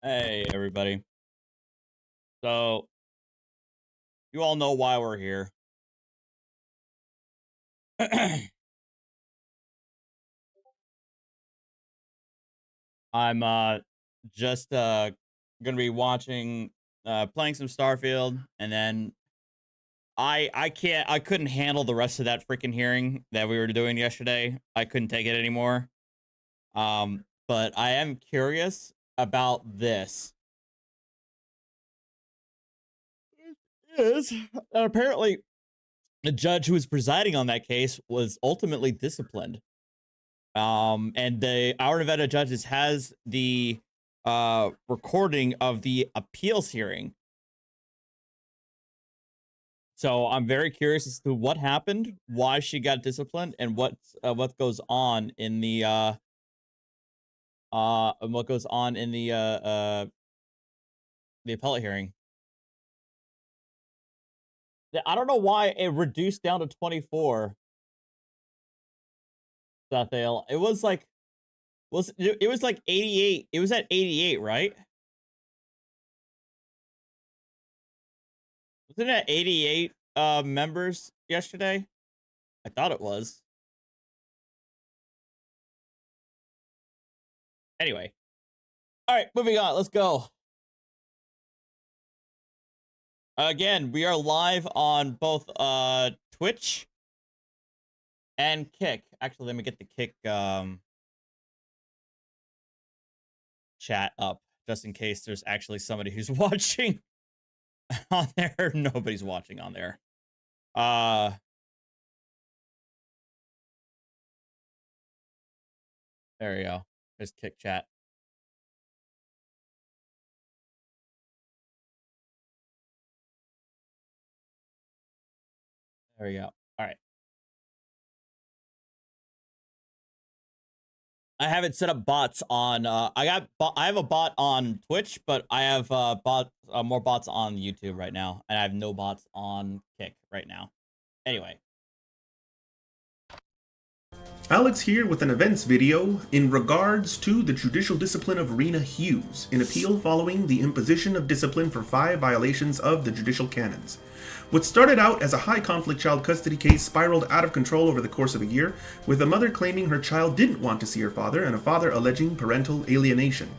Hey, everybody. So, you all know why we're here. I'm just gonna be watching playing some Starfield, and then I couldn't handle the rest of that freaking hearing that we were doing yesterday. I couldn't take it anymore. But I am curious about this. Is apparently the judge who was presiding on that case was ultimately disciplined. And our Nevada judges has the recording of the appeals hearing. So I'm very curious as to what happened, why she got disciplined, and what goes on in the the appellate hearing. I don't know why it reduced down to 24. Sathail. It was like it was like 88. It was at 88, right? Wasn't it at 88 members yesterday? I thought it was. Anyway. All right, moving on. Let's go. Again, we are live on both Twitch and Kick. Actually, let me get the Kick chat up just in case there's actually somebody who's watching on there. Nobody's watching on there. There you go. There's Kick chat. There we go. All right. I haven't set up bots on. I have a bot on Twitch, but I have more bots on YouTube right now, and I have no bots on Kick right now. Anyway. Alex here with an events video in regards to the judicial discipline of Rena Hughes, an appeal following the imposition of discipline for 5 violations of the judicial canons. What started out as a high-conflict child custody case spiraled out of control over the course of a year, with a mother claiming her child didn't want to see her father and a father alleging parental alienation.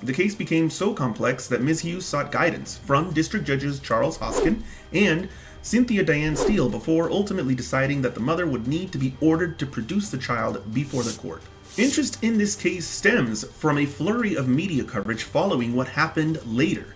The case became so complex that Ms. Hughes sought guidance from District Judges Charles Hoskin and Cynthia Diane Steele before ultimately deciding that the mother would need to be ordered to produce the child before the court. Interest in this case stems from a flurry of media coverage following what happened later.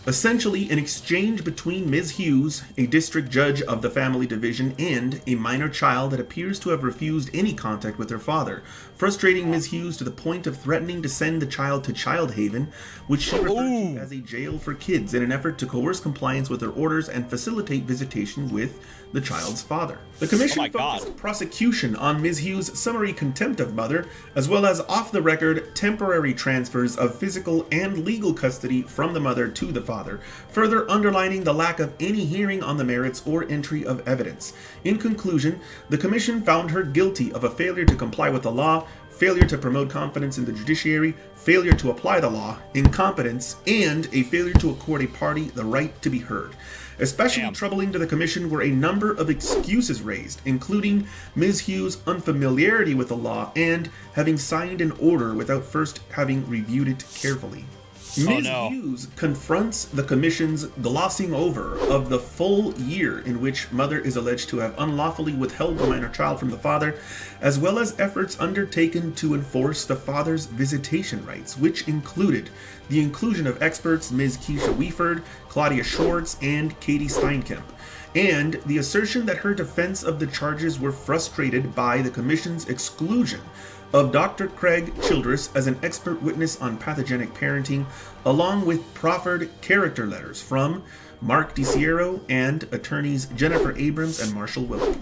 Essentially, an exchange between Ms. Hughes, a district judge of the family division, and a minor child that appears to have refused any contact with her father, frustrating Ms. Hughes to the point of threatening to send the child to Child Haven, which she referred to as a jail for kids, in an effort to coerce compliance with her orders and facilitate visitation with the child's father. The commission focused prosecution on Ms. Hughes' summary contempt of mother, as well as off-the-record temporary transfers of physical and legal custody from the mother to the father, further underlining the lack of any hearing on the merits or entry of evidence. In conclusion, the commission found her guilty of a failure to comply with the law, failure to promote confidence in the judiciary, failure to apply the law, incompetence, and a failure to accord a party the right to be heard. Especially troubling to the commission were a number of excuses raised, including Ms. Hughes' unfamiliarity with the law and having signed an order without first having reviewed it carefully. Ms. Hughes confronts the commission's glossing over of the full year in which mother is alleged to have unlawfully withheld the minor child from the father, as well as efforts undertaken to enforce the father's visitation rights, which included the inclusion of experts Ms. Keisha Weiford, Claudia Schwartz, and Katie Steinkamp, and the assertion that her defense of the charges were frustrated by the commission's exclusion of Dr. Craig Childress as an expert witness on pathogenic parenting, along with proffered character letters from Mark DiCiero and attorneys Jennifer Abrams and Marshall Willick.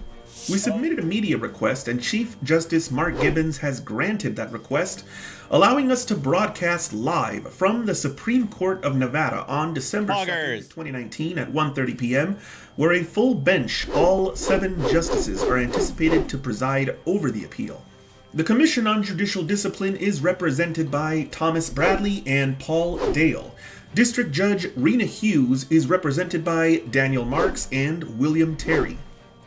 We submitted a media request, and Chief Justice Mark Gibbons has granted that request, allowing us to broadcast live from the Supreme Court of Nevada on December 2nd, 2019 at 1:30 p.m., where a full bench, all 7 justices, are anticipated to preside over the appeal. The Commission on Judicial Discipline is represented by Thomas Bradley and Paul Dale. District Judge Rena Hughes is represented by Daniel Marks and William Terry.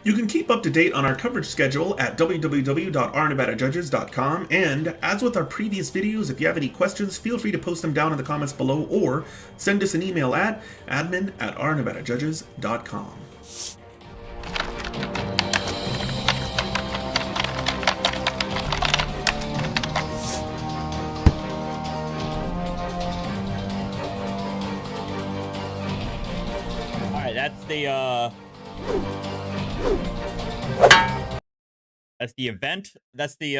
You can keep up to date on our coverage schedule at www.ournevadajudges.com, and as with our previous videos, if you have any questions, feel free to post them down in the comments below or send us an email at admin@ournevadajudges.com. That's the event. That's the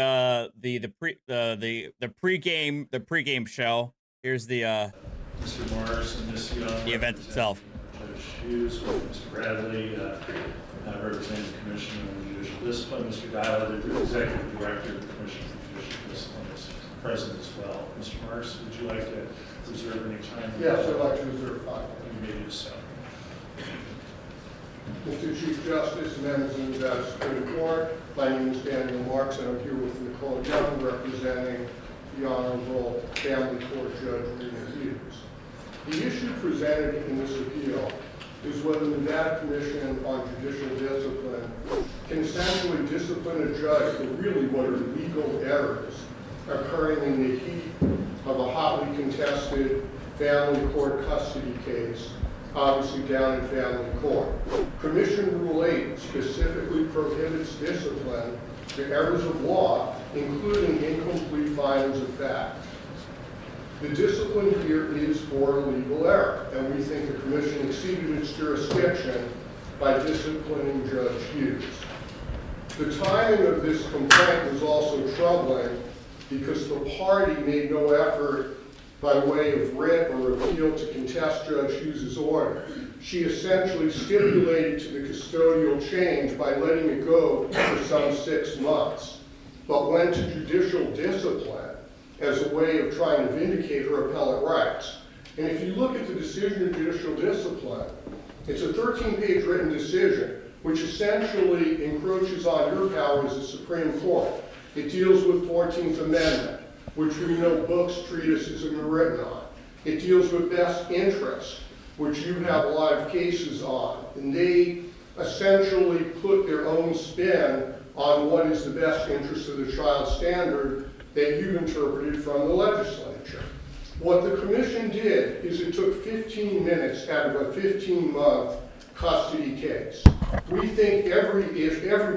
pregame show. Here's the Mr. Morris and Ms. Young, the event itself. Judge Hughes with Mr. Bradley, representing the Commission on Judicial Discipline. Mr. Dial, the Executive Director of the Commission on Judicial Discipline, is present as well. Mr. Morris, would you like to reserve any time? Yes, I'd like to reserve 5 minutes. You may do so. Mr. Chief Justice, members of the Nevada Supreme Court, my name is Daniel Marks, and I'm here with Nicole Young, representing the Honorable Family Court Judge Rena Hughes. The issue presented in this appeal is whether the Nevada Commission on Judicial Discipline can essentially discipline a judge for really what are legal errors occurring in the heat of a hotly contested family court custody case, obviously down in family court. Commission Rule 8 specifically prohibits discipline for errors of law, including incomplete findings of fact. The discipline here is for a legal error, and we think the Commission exceeded its jurisdiction by disciplining Judge Hughes. The timing of this complaint was also troubling because the party made no effort by way of writ or appeal to contest Judge Hughes' order. She essentially stipulated to the custodial change by letting it go for some 6 months, but went to judicial discipline as a way of trying to vindicate her appellate rights. And if you look at the decision of judicial discipline, it's a 13-page written decision which essentially encroaches on your power as the Supreme Court. It deals with 14th Amendment, which we know books, treatises have been written on. It deals with best interest, which you have a lot of cases on. And they essentially put their own spin on what is the best interest of the child standard that you've interpreted from the legislature. What the Commission did is it took 15 minutes out of a 15-month custody case. We think every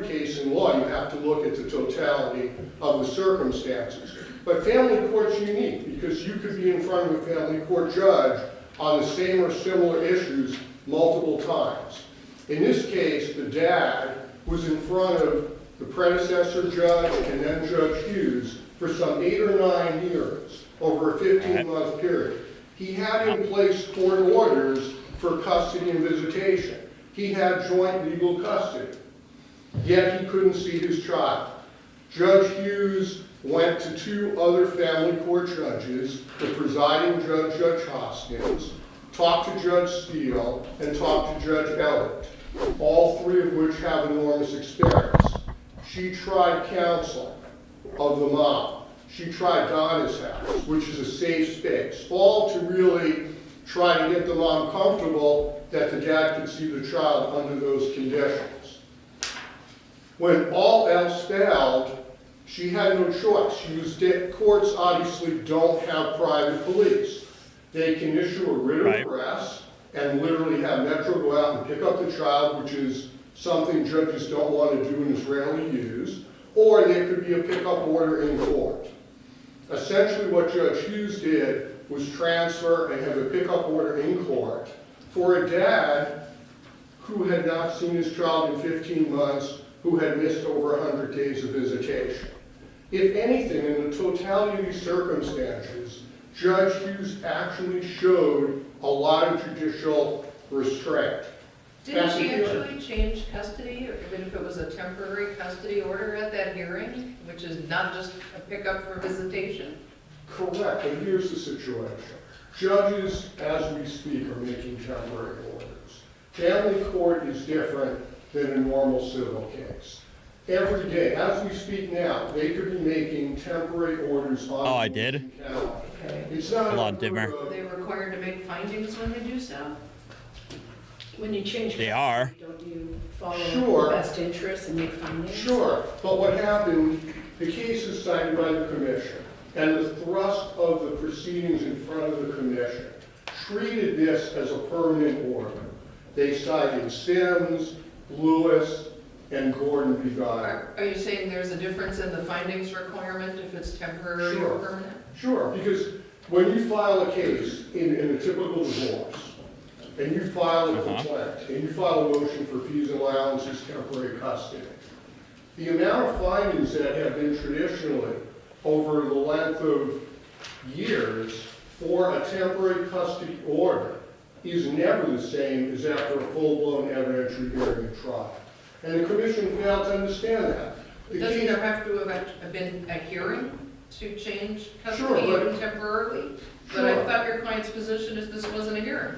case in law, you have to look at the totality of the circumstances. But family court's unique because you could be in front of a family court judge on the same or similar issues multiple times. In this case, the dad was in front of the predecessor judge and then Judge Hughes for some 8 or 9 years over a 15-month period. He had in place court orders for custody and visitation. He had joint legal custody, yet he couldn't see his child. Judge Hughes went to 2 other family court judges, the presiding judge, Judge Hoskins, talked to Judge Steele, and talked to Judge Elliott, all 3 of which have enormous experience. She tried counseling of the mom. She tried Donna's house, which is a safe space, all to really try to get the mom comfortable that the dad could see the child under those conditions. When all else failed, she had no choice. Courts obviously don't have private police. They can issue a writ of arrest and literally have Metro go out and pick up the child, which is something judges don't want to do and is rarely used, or there could be a pickup order in court. Essentially what Judge Hughes did was transfer and have a pickup order in court for a dad who had not seen his child in 15 months, who had missed over 100 days of visitation. If anything, in the totality of these circumstances, Judge Hughes actually showed a lot of judicial restraint. Didn't she actually change custody, even if it was a temporary custody order at that hearing, which is not just a pickup for visitation? Correct, but here's the situation. Judges, as we speak, are making temporary orders. Family court is different than a normal civil case. every day, as we speak now, they could be making temporary orders on. Oh, I did? motion calendar. Okay. It's not. Hold on, unheard dimmer. of. Are they required to make findings when they do so? When you change They custody, are. don't you follow Sure. the best interests and make findings? Sure, but what happened, the case is cited by the commission, and the thrust of the proceedings in front of the commission treated this as a permanent order. They cited Sims, Lewis, and Gordon v. Guy. Are you saying there's a difference in the findings requirement if it's temporary Sure. or permanent? Sure, because when you file a case in a typical divorce, and you file a complaint, and you file a motion for fees and allowances, temporary custody, the amount of findings that have been traditionally over the length of years for a temporary custody order is never the same as after a full-blown evidentiary hearing and trial. And the commission failed to understand that. The Doesn't case- there have to have been a hearing to change Sure, custody but- even temporarily? But I Sure. thought your client's position is this wasn't a hearing.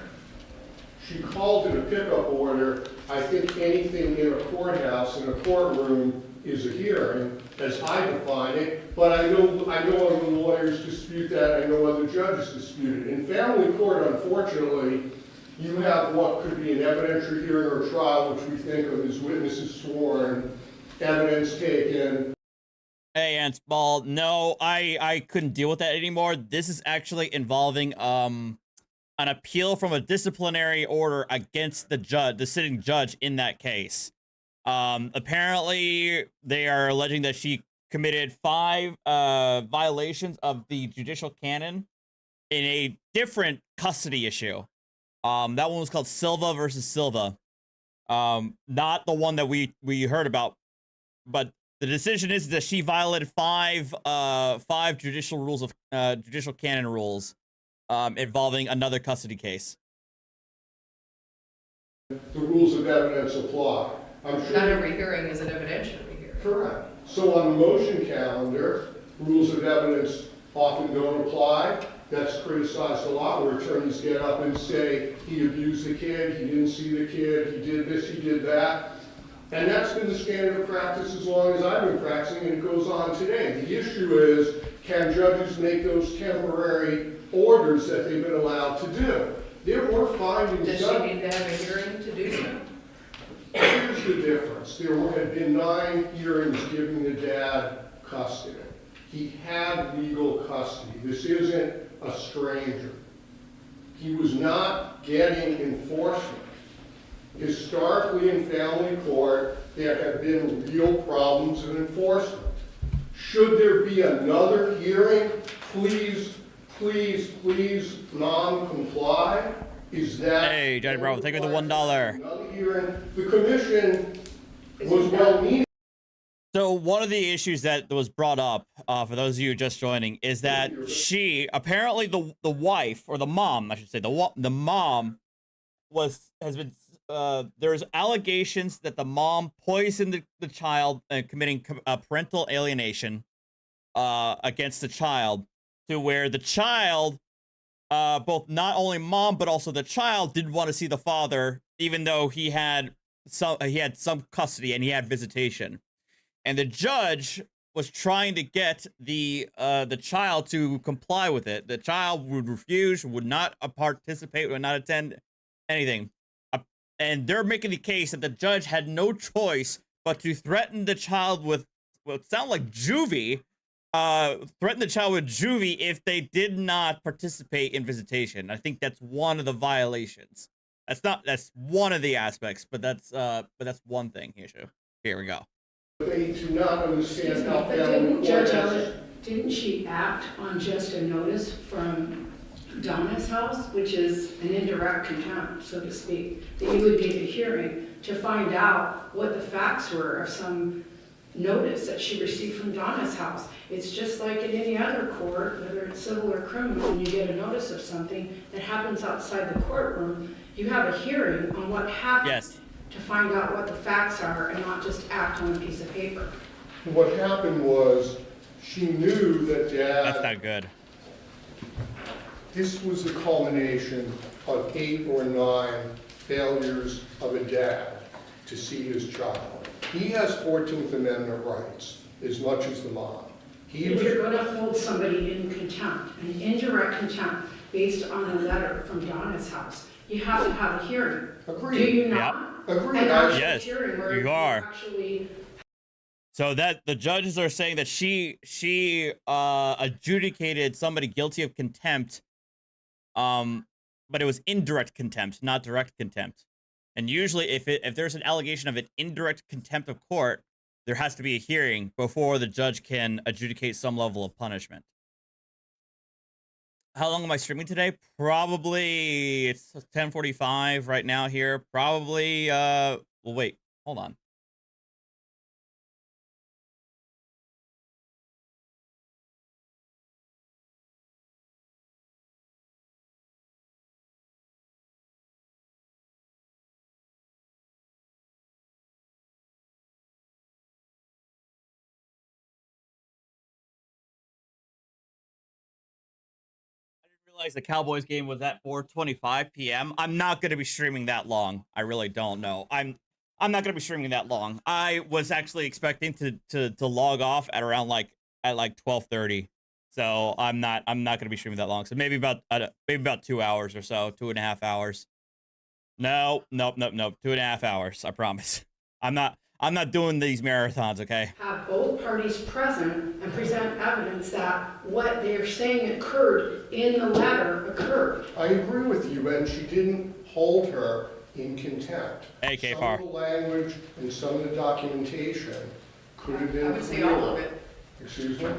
She called it a pickup order. I think anything in a courthouse, in a courtroom, is a hearing, as I define it, but I know other lawyers dispute that, I know other judges dispute it. In family court, unfortunately, you have what could be an evidentiary hearing or trial, which we think of as witnesses sworn, evidence taken. Hey, Ant Ball. No, I couldn't deal with that anymore. This is actually involving an appeal from a disciplinary order against the judge, the sitting judge in that case. Apparently, they are alleging that she committed 5 violations of the judicial canon in a different custody issue. That one was called Silva versus Silva. Not the one that we heard about, but the decision is that she violated 5 judicial rules of judicial canon rules involving another custody case. The rules of evidence apply. I'm sure. Not every hearing is an evidentiary hearing. Correct. So on the motion calendar, rules of evidence often don't apply. That's criticized a lot, where attorneys get up and say, he abused the kid, he didn't see the kid, he did this, he did that. And that's been the standard of practice as long as I've been practicing, and it goes on today. The issue is, can judges make those temporary orders that they've been allowed to do? There were findings. Does she need to have a hearing to do so? Here's the difference. There had been 9 hearings giving the dad custody. He had legal custody. This isn't a stranger. He was not getting enforcement. Historically in family court, there have been real problems of enforcement. Should there be another hearing, please, please, please non-comply? Is that... Hey, Johnny Bravo, thank you for the $1. Another hearing. The commission was well-meaning. So one of the issues that was brought up, for those of you just joining, is that she, apparently the wife, or the mom, I should say, the mom has been, there's allegations that the mom poisoned the child, committing parental alienation against the child, to where the child, both not only mom but also the child, didn't want to see the father, even though he had some custody and he had visitation. And the judge was trying to get the child to comply with it. The child would refuse, would not participate, would not attend anything. And they're making the case that the judge had no choice but to threaten the child with what sound like juvie, threaten the child with juvie if they did not participate in visitation. I think that's one of the violations. That's one of the aspects, but that's one thing issue. Here we go. They do not understand how But family court has... didn't she act on just a notice from Donna's house, which is an indirect contempt, so to speak, that you would need a hearing to find out what the facts were of some notice that she received from Donna's house? It's just like in any other court, whether it's civil or criminal, when you get a notice of something that happens outside the courtroom, you have a hearing on what happened. Yes. To find out what the facts are and not just act on a piece of paper. What happened was, she knew that dad... That's not good. This was the culmination of 8 or 9 failures of a dad to see his child. He has 14th Amendment rights as much as the mom. If you're going to hold somebody in contempt, an indirect contempt based on a letter from Donna's house, you have to have a hearing. Agreed. Do you not? Agreed. An actual Yes, hearing where you are. actually So that the judges are saying that she adjudicated somebody guilty of contempt, but it was indirect contempt, not direct contempt. And usually, if there's an allegation of an indirect contempt of court, there has to be a hearing before the judge can adjudicate some level of punishment. How long am I streaming today? Probably it's 10:45 right now here. Probably well, wait, hold on. Realize the Cowboys game was at 4:25 p.m. I'm not going to be streaming that long. I really don't know. I'm not going to be streaming that long. I was actually expecting to log off at around like 12:30. So I'm not going to be streaming that long. So maybe about 2 hours or so, 2.5 hours. No. 2.5 hours. I promise. I'm not doing these marathons, okay? have both parties present and present evidence that what they're saying occurred in the letter occurred. I agree with you, and she didn't hold her in contempt. Hey, Some K-Far. of the language and some of the documentation could have been I would say all of it. Excuse me?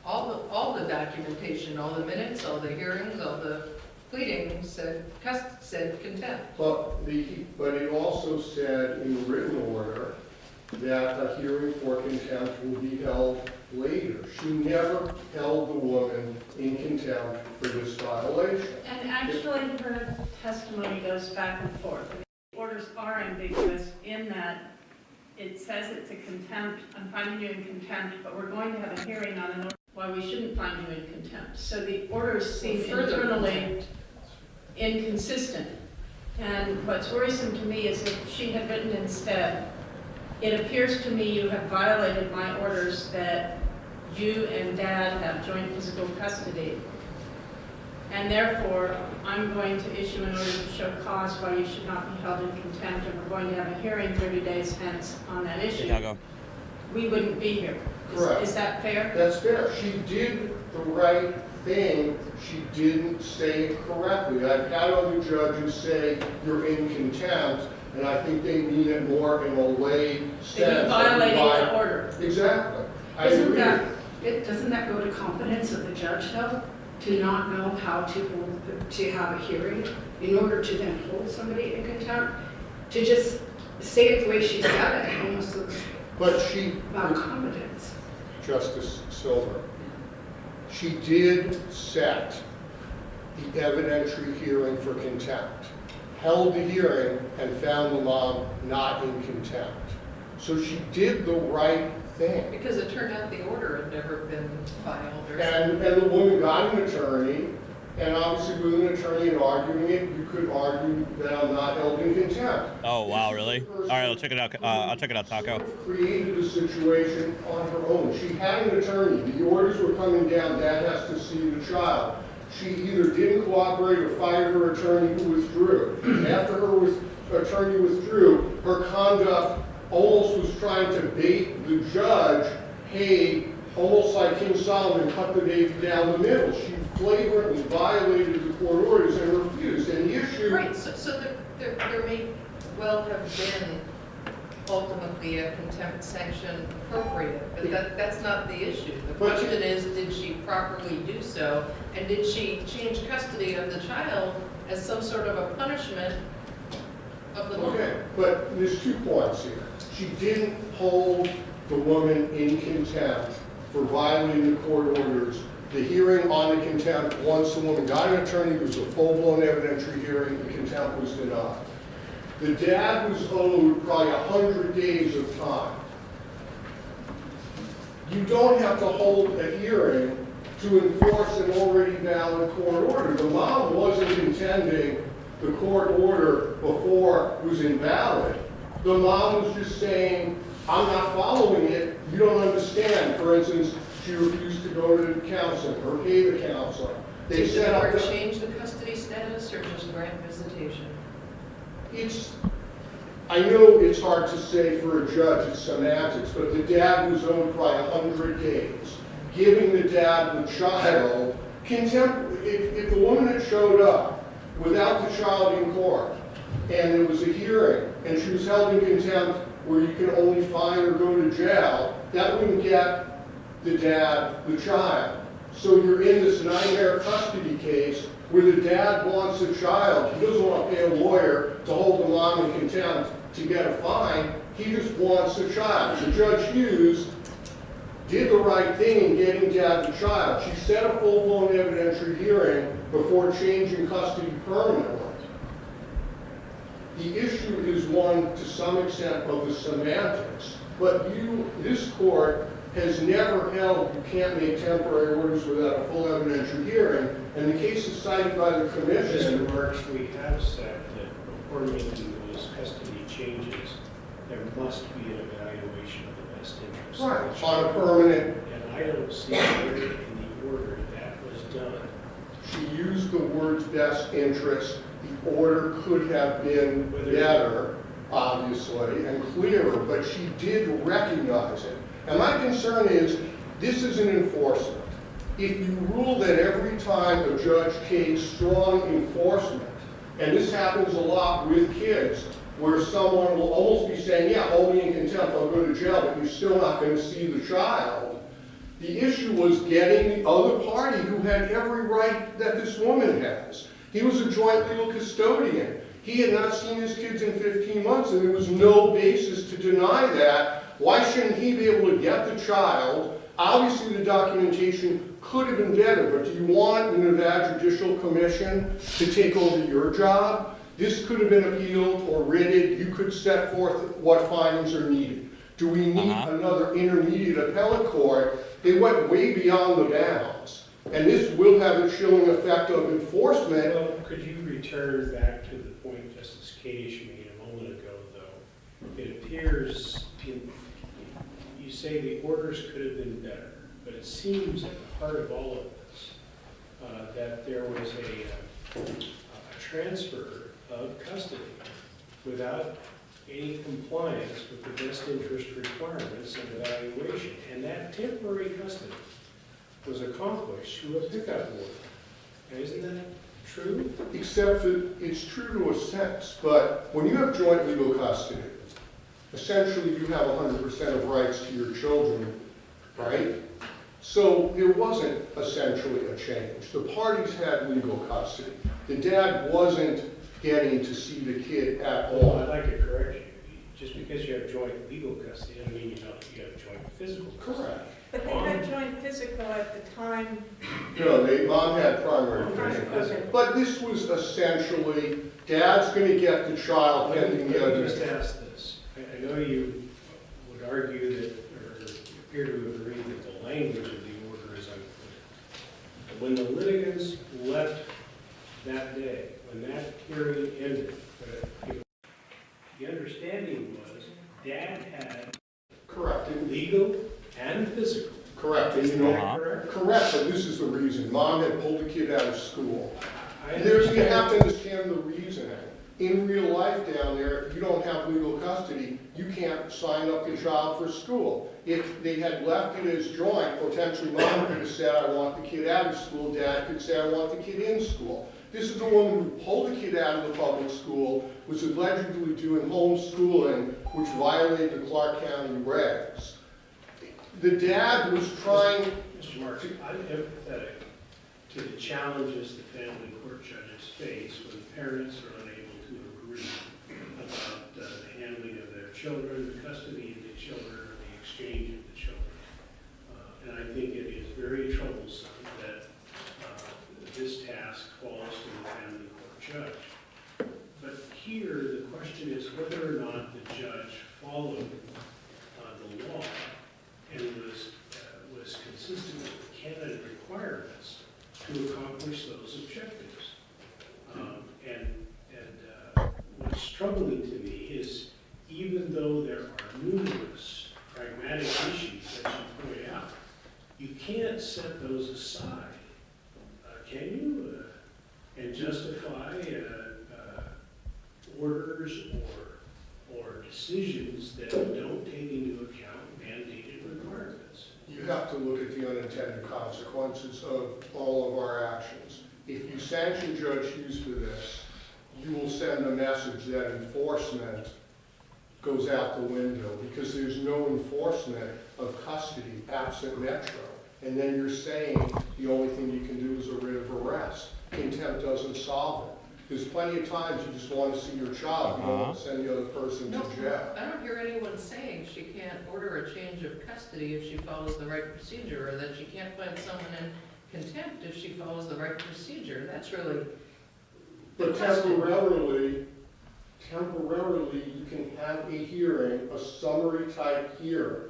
All the documentation, all the minutes, all the hearings, all the pleadings said contempt. But it also said in the written order that a hearing for contempt will be held later. She never held the woman in contempt for this violation. And actually, her testimony goes back and forth. The orders are ambiguous in that it says it's a contempt, I'm finding you in contempt, but we're going to have a hearing on an order why we shouldn't find you in contempt. So the orders seem internally inconsistent. And what's worrisome to me is if she had written instead, it appears to me you have violated my orders that you and Dad have joint physical custody. And therefore, I'm going to issue an order to show cause why you should not be held in contempt, and we're going to have a hearing 30 days hence on that issue. Chicago. We wouldn't be here. Correct. Is that fair? That's fair. She did the right thing. She didn't say it correctly. I've had other judges say you're in contempt, and I think they mean it more in a lay sense. That you violated the order. Exactly. I Doesn't agree. doesn't that go to competence of the judge though? To not know how to have a hearing in order to then hold somebody in contempt? To just say it the way she said it almost looks But about competence. Justice Silver, she did set the evidentiary hearing for contempt, held the hearing, and found the mom not in contempt. So she did the right thing. Because it turned out the order had never been filed or And the woman got an attorney, and obviously with an attorney and arguing it, you could argue that I'm not held in contempt. Oh wow, really? All right, I'll check it out. I'll check it out, Taco. Created a situation on her own. She had an attorney. The orders were coming down. Dad has to see the child. She either didn't cooperate or fired her attorney who withdrew. After her attorney withdrew, her conduct almost was trying to bait the judge, hey, almost like King Solomon, cut the baby down the middle. She flagrantly violated the court orders and refused. And the issue... Right, so there may well have been ultimately a contempt sanction appropriate, but that's not the issue. The question is, did she properly do so? And did she change custody of the child as some sort of a punishment of the mother? Okay, but there's 2 points here. She didn't hold the woman in contempt for violating the court orders. The hearing on the contempt, once the woman got an attorney, there was a full-blown evidentiary hearing, the contempt was denied. The dad was owed probably 100 days of time. You don't have to hold a hearing to enforce an already valid court order. The mom wasn't intending the court order before it was invalid. The mom was just saying, I'm not following it, you don't understand. For instance, she refused to go to counseling or pay the counselor. They Did the set up court the, change the custody status or just grant visitation? I know it's hard to say for a judge, it's semantics, but the dad was owed by 100 days. Giving the dad the child, contempt, if the woman had showed up without the child in court, and there was a hearing, and she was held in contempt where you can only fine or go to jail, that wouldn't get the dad the child. So you're in this nightmare custody case where the dad wants a child. He doesn't want to pay a lawyer to hold the mom in contempt to get a fine. He just wants a child. So Judge Hughes did the right thing in getting dad the child. She set a full-blown evidentiary hearing before changing custody permanently. The issue is one, to some extent, of the semantics. But this court has never held you can't make temporary orders without a full evidentiary hearing. And the cases cited by the commission. Mr. Marks, we have said that before making those custody changes, there must be an evaluation of the best interest. Right, on a permanent. And I don't see where in the order that was done. She used the words best interest. The order could have been better, obviously, and clearer, but she did recognize it. And my concern is, this is an enforcement. If you rule that every time a judge takes strong enforcement, and this happens a lot with kids, where someone will almost be saying, yeah, hold me in contempt, I'll go to jail, but you're still not going to see the child. The issue was getting the other party who had every right that this woman has. He was a joint legal custodian. He had not seen his kids in 15 months, and there was no basis to deny that. Why shouldn't he be able to get the child? Obviously, the documentation could have been better, but do you want the Nevada Judicial Commission to take over your job? This could have been appealed or written. You could set forth what findings are needed. Do we need another intermediate appellate court? They went way beyond the bounds. And this will have a chilling effect of enforcement. Well, could you return back to the point Justice Cage made a moment ago, though? It appears, you say the orders could have been better, but it seems at the heart of all of this that there was a transfer of custody without any compliance with the best interest requirements and evaluation. And that temporary custody was accomplished through a pickup order. Now, isn't that true? Except that it's true to a sense, but when you have joint legal custody, essentially you have 100% of rights to your children, right? So there wasn't essentially a change. The parties had legal custody. The dad wasn't getting to see the kid at all. Well, I'd like to correct you. Just because you have joint legal custody doesn't mean you have joint physical custody. Correct. But they had joint physical at the time. No, mom had primary physical. Okay. But this was essentially, dad's going to get the child pending the Let me other. just ask this. I know you would argue that, or appear to agree that the language of the order is unclear. But when the litigants left that day, when that hearing ended, the understanding was dad had Correct. legal and physical. Correct. And you Is know, that correct? correct, but this is the reason. Mom had pulled the kid out of school. I And there's, you understand. have to understand the reasoning. In real life down there, if you don't have legal custody, you can't sign up your child for school. If they had left it as joint, potentially mom could have said, I want the kid out of school. Dad could say, I want the kid in school. This is the woman who pulled the kid out of the public school, was allegedly doing homeschooling, which violated the Clark County regs. The dad was trying. Mr. Marks, I'm empathetic to the challenges the family court judges face when parents are unable to agree about the handling of their children, the custody of the children, or the exchange of the children. And I think it is very troublesome that this task falls to the family court judge. But here, the question is whether or not the judge followed the law and was consistent with the canon requirements to accomplish those objectives. What's troubling to me is even though there are numerous you can't set those aside, can you? And justify orders or decisions that don't take into account mandated requirements. You have to look at the unintended consequences of all of our actions. If you sanction Judge Hughes for this, you will send a message that enforcement goes out the window because there's no enforcement of custody absent Metro. And then you're saying the only thing you can do is a writ of arrest. Contempt doesn't solve it. There's plenty of times you just want to see your child, you don't want to send the other person No, to jail. I don't hear anyone saying she can't order a change of custody if she follows the right procedure, or that she can't find someone in contempt if she follows the right procedure. That's really the But question. temporarily, you can have a hearing, a summary type hearing,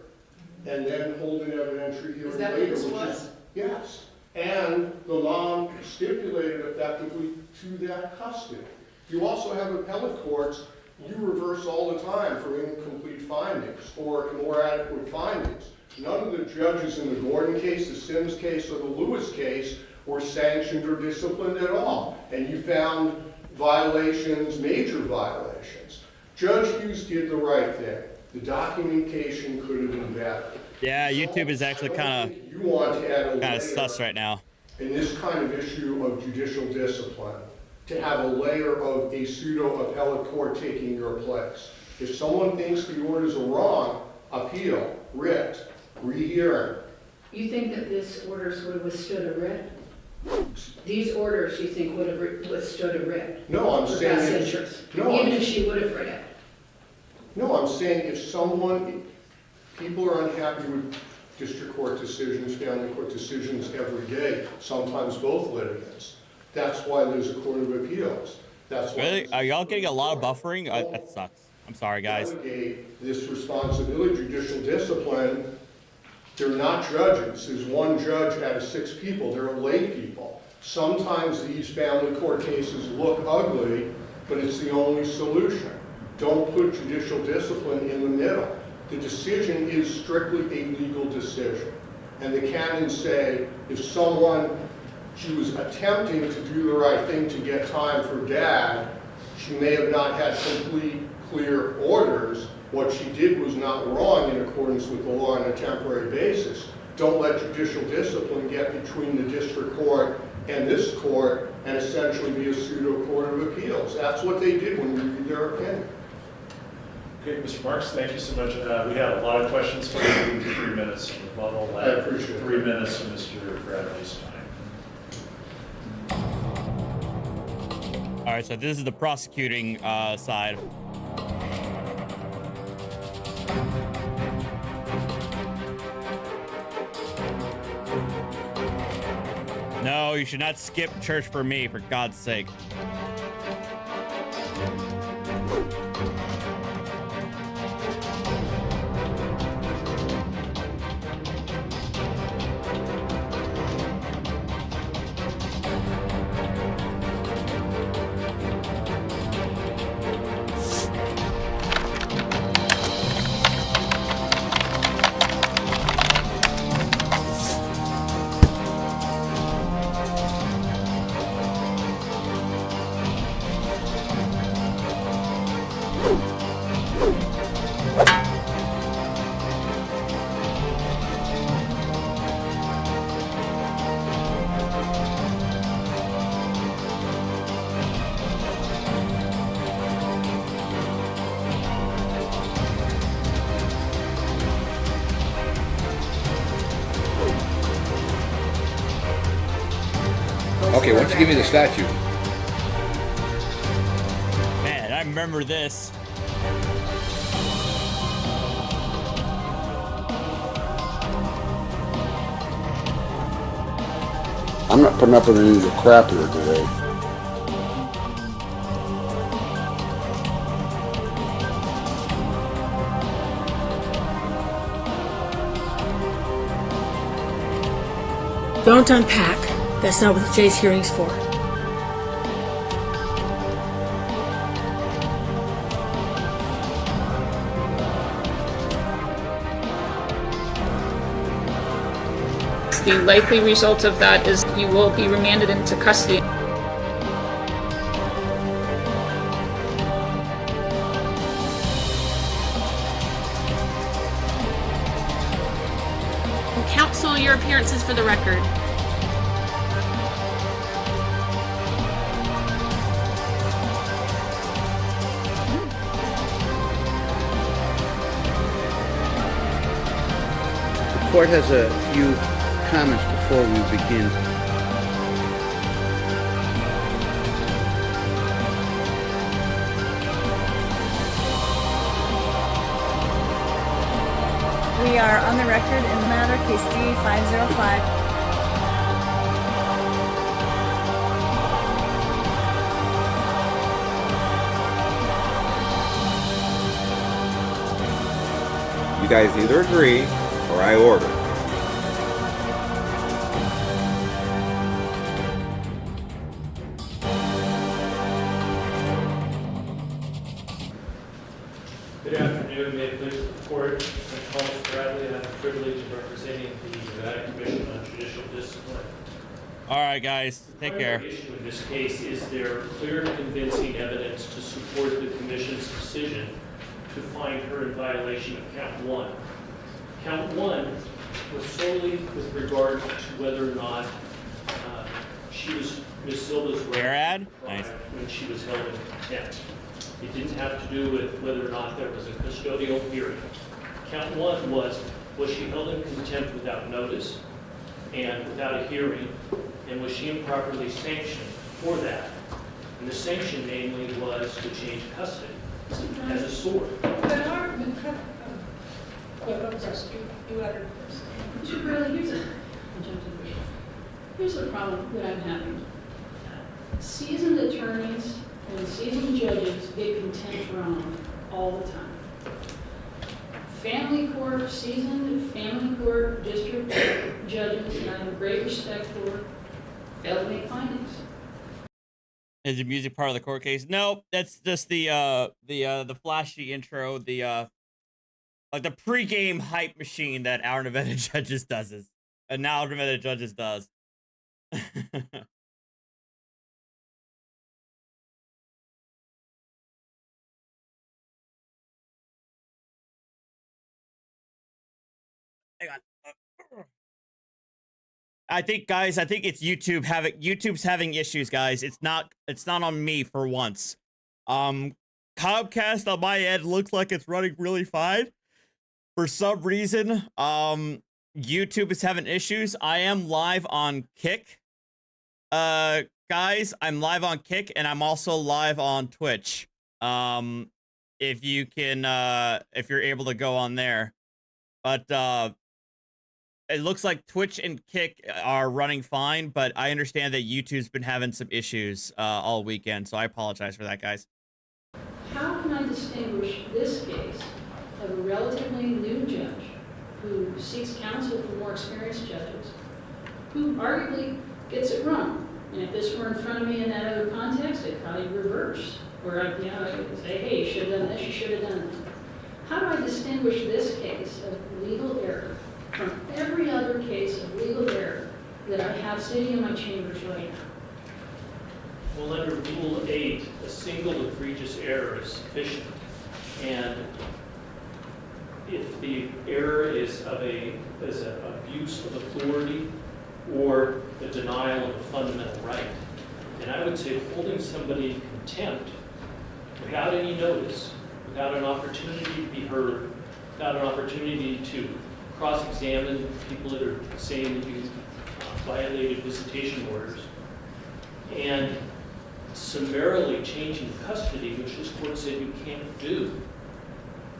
and then hold an evidentiary hearing Is that what later, this which was? is, yes. And the law stipulated effectively to that custody. You also have appellate courts, you reverse all the time for incomplete findings or more adequate findings. None of the judges in the Gordon case, the Sims case, or the Lewis case were sanctioned or disciplined at all. And you found violations, major violations. Judge Hughes did the right thing. The documentation could have been better. Yeah, YouTube is actually kind You want to add a of sus right now. in this kind of issue of judicial discipline, to have a layer of a pseudo appellate court taking your place. If someone thinks the orders are wrong, appeal, writ, rehearing. You think that this orders would have withstood a writ? These orders, you think, would have withstood a writ? No, I'm For saying best it- interest, no, even I'm- if she would have read it. No, I'm saying if people are unhappy with district court decisions, family court decisions every day, sometimes both litigants. That's why there's a court of appeals. That's why. Really? Are y'all getting a lot of buffering? That sucks. I'm sorry, guys. Delegate this responsibility, judicial discipline. They're not judges. There's one judge out of 6 people. They're lay people. Sometimes these family court cases look ugly, but it's the only solution. Don't put judicial discipline in the middle. The decision is strictly a legal decision. And the canons say if she was attempting to do the right thing to get time for dad, she may have not had complete, clear orders. What she did was not wrong in accordance with the law on a temporary basis. Don't let judicial discipline get between the district court and this court and essentially be a pseudo court of appeals. That's what they did when we read their opinion. Okay, Mr. Marks, thank you so much. We have a lot of questions for you. 3 minutes on the bubble. I appreciate it. 3 minutes from Mr. Bradley's time. All right, so this is the prosecuting side. No, you should not skip church for me, for God's sake. Okay, why don't you give me the statue? Man, I remember this. I'm not putting up with any of the crap here today. Don't unpack. That's not what today's hearing's for. The likely result of that is you will be remanded into custody. Counsel your appearances for the record. The court has a few comments before we begin. We are on the record in the matter, case D-505. You guys either agree or I order. Good afternoon, may it please the court. I'm Thomas Bradley, and I have the privilege of representing the Nevada Commission on Judicial Discipline. All right, guys, take care. The issue in this case is there clear and convincing evidence to support the commission's decision to find her in violation of count 1. Count 1 was solely with regard to whether or not she was Ms. Silva's right Nice. when she was held in contempt. It didn't have to do with whether or not there was a custodial hearing. Count 1 was she held in contempt without notice and without a hearing, and was she improperly sanctioned for that? And the sanction, namely, was to change custody as a sword. Mr. Bradley, here's the problem that I'm having. Seasoned attorneys and seasoned judges get contempt wrong all the time. Family court, seasoned family court district judges, and I have great respect for, fail to make findings. Is the music part of the court case? Nope, that's just the flashy intro, like the pregame hype machine that our Nevada judges does. And now Nevada judges does. Hang on. I think, guys, it's YouTube's having issues, guys. It's not on me for once. Comcast on my end looks like it's running really fine. For some reason, YouTube is having issues. I am live on Kick. Guys, I'm live on Kick, and I'm also live on Twitch. If you can, if you're able to go on there. But, it looks like Twitch and Kick are running fine, but I understand that YouTube's been having some issues all weekend, so I apologize for that, guys. How can I distinguish this case of a relatively new judge who seeks counsel from more experienced judges, who arguably gets it wrong? And if this were in front of me in that other context, it'd probably reverse. Where I would say, hey, you should have done this, you should have done that. How do I distinguish this case of legal error from every other case of legal error that I have sitting in my chambers right now? Well, under Rule 8, a single egregious error is sufficient. And if the error is an abuse of authority or the denial of a fundamental right, and I would say holding somebody in contempt without any notice, without an opportunity to be heard, without an opportunity to cross-examine people that are saying that you violated visitation orders, and summarily changing custody, which this court said you can't do.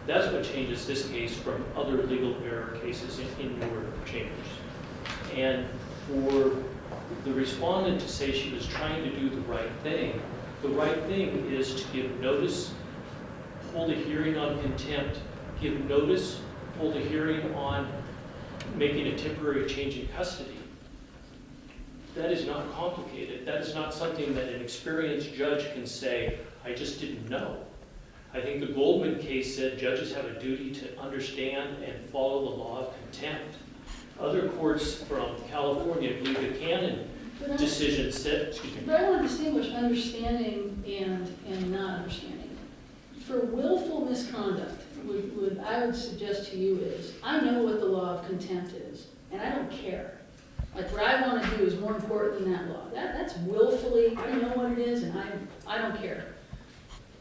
That's what changes this case from other legal error cases in your chambers. And for the respondent to say she was trying to do the right thing is to give notice, hold a hearing on contempt, give notice, hold a hearing on making a temporary change in custody. That is not complicated. That is not something that an experienced judge can say, I just didn't know. I think the Goldman case said judges have a duty to understand and follow the law of contempt. Other courts from California, I believe the Cannon decision said, excuse me. But I want to distinguish understanding and not understanding. For willful misconduct, what I would suggest to you is, I know what the law of contempt is, and I don't care. Like, what I want to do is more important than that law. That's willfully, I know what it is, and I don't care.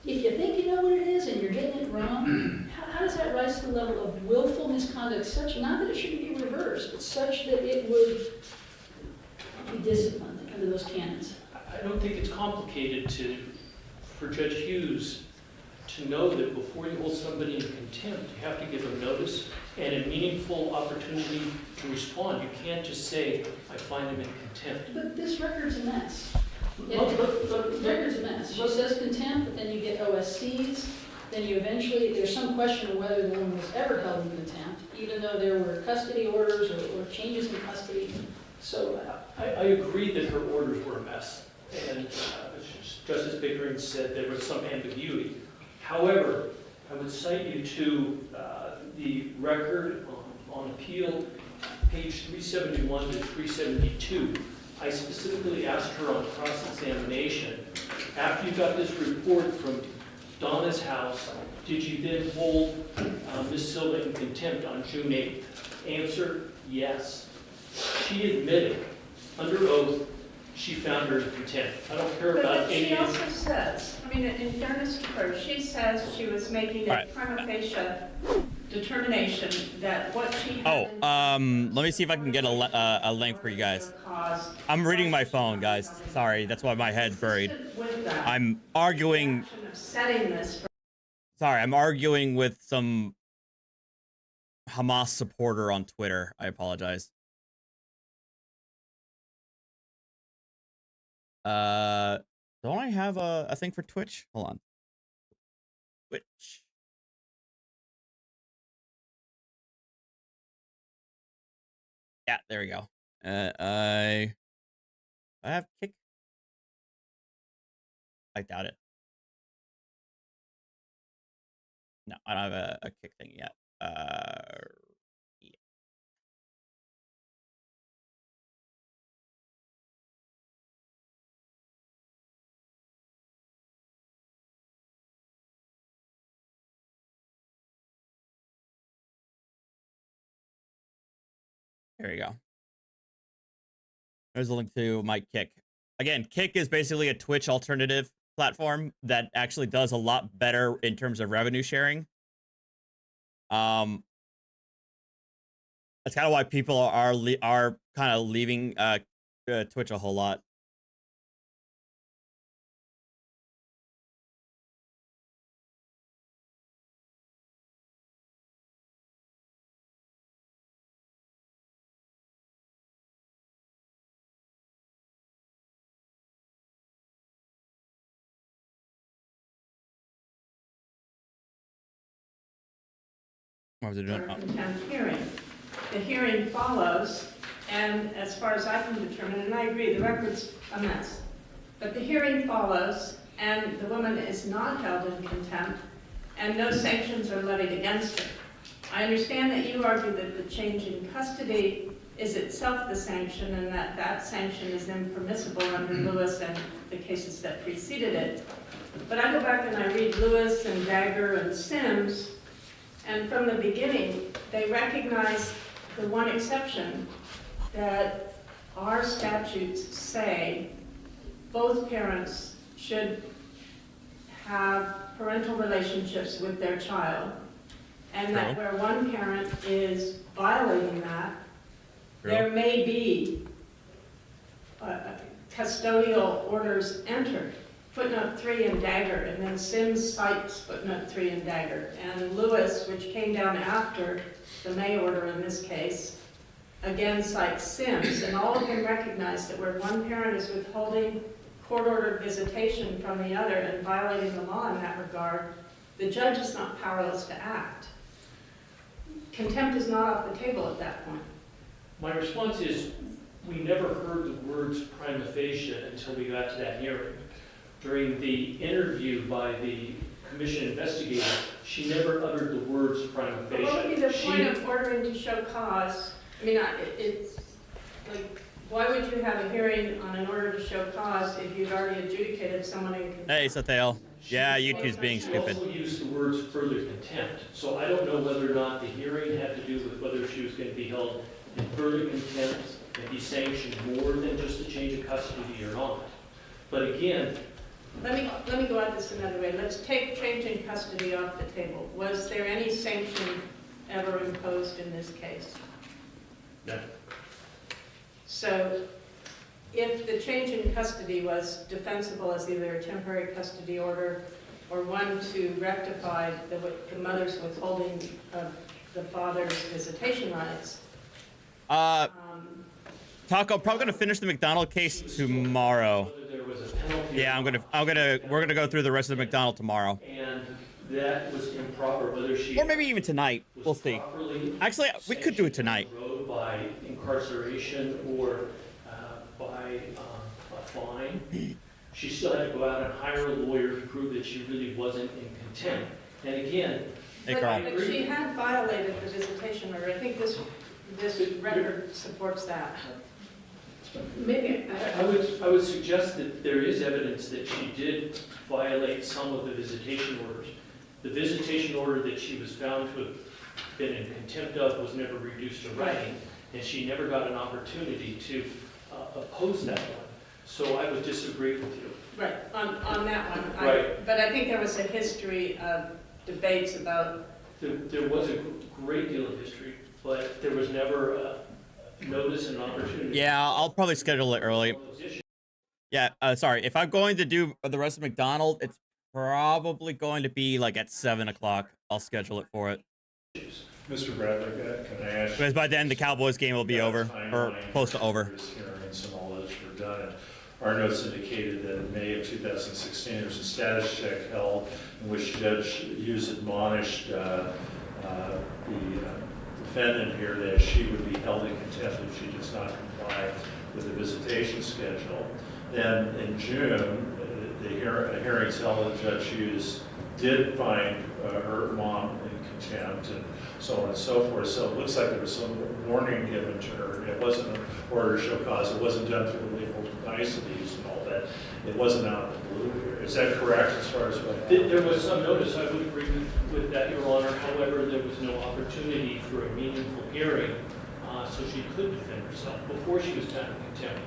If you think you know what it is and you're getting it wrong, how does that rise to the level of willful misconduct, such, not that it shouldn't be reversed, but such that it would be disciplined under those canons? I don't think it's complicated for Judge Hughes to know that before you hold somebody in contempt, you have to give them notice and a meaningful opportunity to respond. You can't just say, I find him in contempt. But this record's a mess. The record's a mess. She says contempt, but then you get OSCs, then you eventually, there's some question of whether the woman was ever held in contempt, even though there were custody orders or changes in custody. So I agree that her orders were a mess, and Justice Pickering said there was some ambiguity. However, I would cite you to the record on appeal, page 371 to 372. I specifically asked her on cross-examination, after you got this report from Donna's house, did you then hold Ms. Silva in contempt on June 8th? Answer, yes. She admitted, under oath, she found her in contempt. I don't care about any... But she also says, I mean, in fairness to her, she says she was making a prima facie determination that what she had... let me see if I can get a link for you guys. I'm reading my phone, guys. Sorry, that's why my head's buried. I'm arguing... Sorry, I'm arguing with some Hamas supporter on Twitter. I apologize. Don't I have a thing for Twitch? Hold on. Twitch. Yeah, there we go. I have kick. I doubt it. No, I don't have a kick thing yet. Yeah. There you go. There's a link to my Kick. Again, Kick is basically a Twitch alternative platform that actually does a lot better in terms of revenue sharing. That's kind of why people are kind of leaving Twitch a whole lot. What was it doing? Contempt hearing. The hearing follows, and as far as I can determine, and I agree, the record's a mess, but the hearing follows, and the woman is not held in contempt, and no sanctions are levied against her. I understand that you argue that the change in custody is itself the sanction, and that that sanction is impermissible under Lewis and the cases that preceded it. But I go back and I read Lewis and Dagger and Sims, and from the beginning, they recognize the one exception that our statutes say both parents should have parental relationships with their child, and that where one parent is violating that, there may be custodial orders entered. Footnote 3 in Dagger, and then Sims cites footnote 3 in Dagger. And Lewis, which came down after the May order in this case, again cites Sims. And all of them recognize that where one parent is withholding court-ordered visitation from the other and violating the law in that regard, the judge is not powerless to act. Contempt is not off the table at that point. My response is, we never heard the words prima facie until we got to that hearing. During the interview by the commission investigator, she never uttered the words prima facie. What would be the point of ordering to show cause I mean, it's like, why would you have a hearing on an order to show cause if you've already adjudicated someone in contempt? Hey, Satel. Yeah, YouTube's being She stupid. also used the words further contempt, so I don't know whether or not the hearing had to do with whether she was going to be held in further contempt and be sanctioned more than just a change of custody or not. But again, Let me go at this another way. Let's take change in custody off the table. Was there any sanction ever imposed in this case? no. So if the change in custody was defensible as either a temporary custody order or one to rectify the mother's withholding of the father's visitation rights. Taco, probably gonna finish the McDonald case tomorrow. Whether there was a penalty. Yeah, we're gonna go through the rest of the McDonald tomorrow. And that was improper, whether she. Or maybe even tonight. We'll see. Actually, we could do it tonight. By incarceration or by a fine, she still had to go out and hire a lawyer to prove that she really wasn't in contempt. And again, Hey, Carl. But she had violated the visitation order. I think this record supports that. Maybe, I would suggest that there is evidence that she did violate some of the visitation orders. The visitation order that she was found to have been in contempt of was never reduced to writing, and she never got an opportunity to oppose that one. So I would disagree with you. Right, on that one. Right. But I think there was a history of debates about. There was a great deal of history, but there was never a notice and opportunity. Yeah, I'll probably schedule it early. Yeah, sorry. If I'm going to do the rest of McDonald, it's probably going to be like at 7 o'clock. I'll schedule it for it. Mr. Bradley, can I ask? Because by then the Cowboys game will be over, or close to over. This hearings and all those were done. And our notes indicated that in May of 2016, there was a status check held in which Judge Hughes admonished the defendant here that she would be held in contempt if she does not comply with the visitation schedule. Then in June, the hearings held that Judge Hughes did find her mom in contempt and so on and so forth. So it looks like there was some warning given to her. It wasn't an order to show cause. It wasn't done through the legal niceties and all that. It wasn't out of the blue here. Is that correct as far as what happened? There was some notice. I would agree with that, Your Honor. However, there was no opportunity for a meaningful hearing, so she could defend herself before she was found in contempt.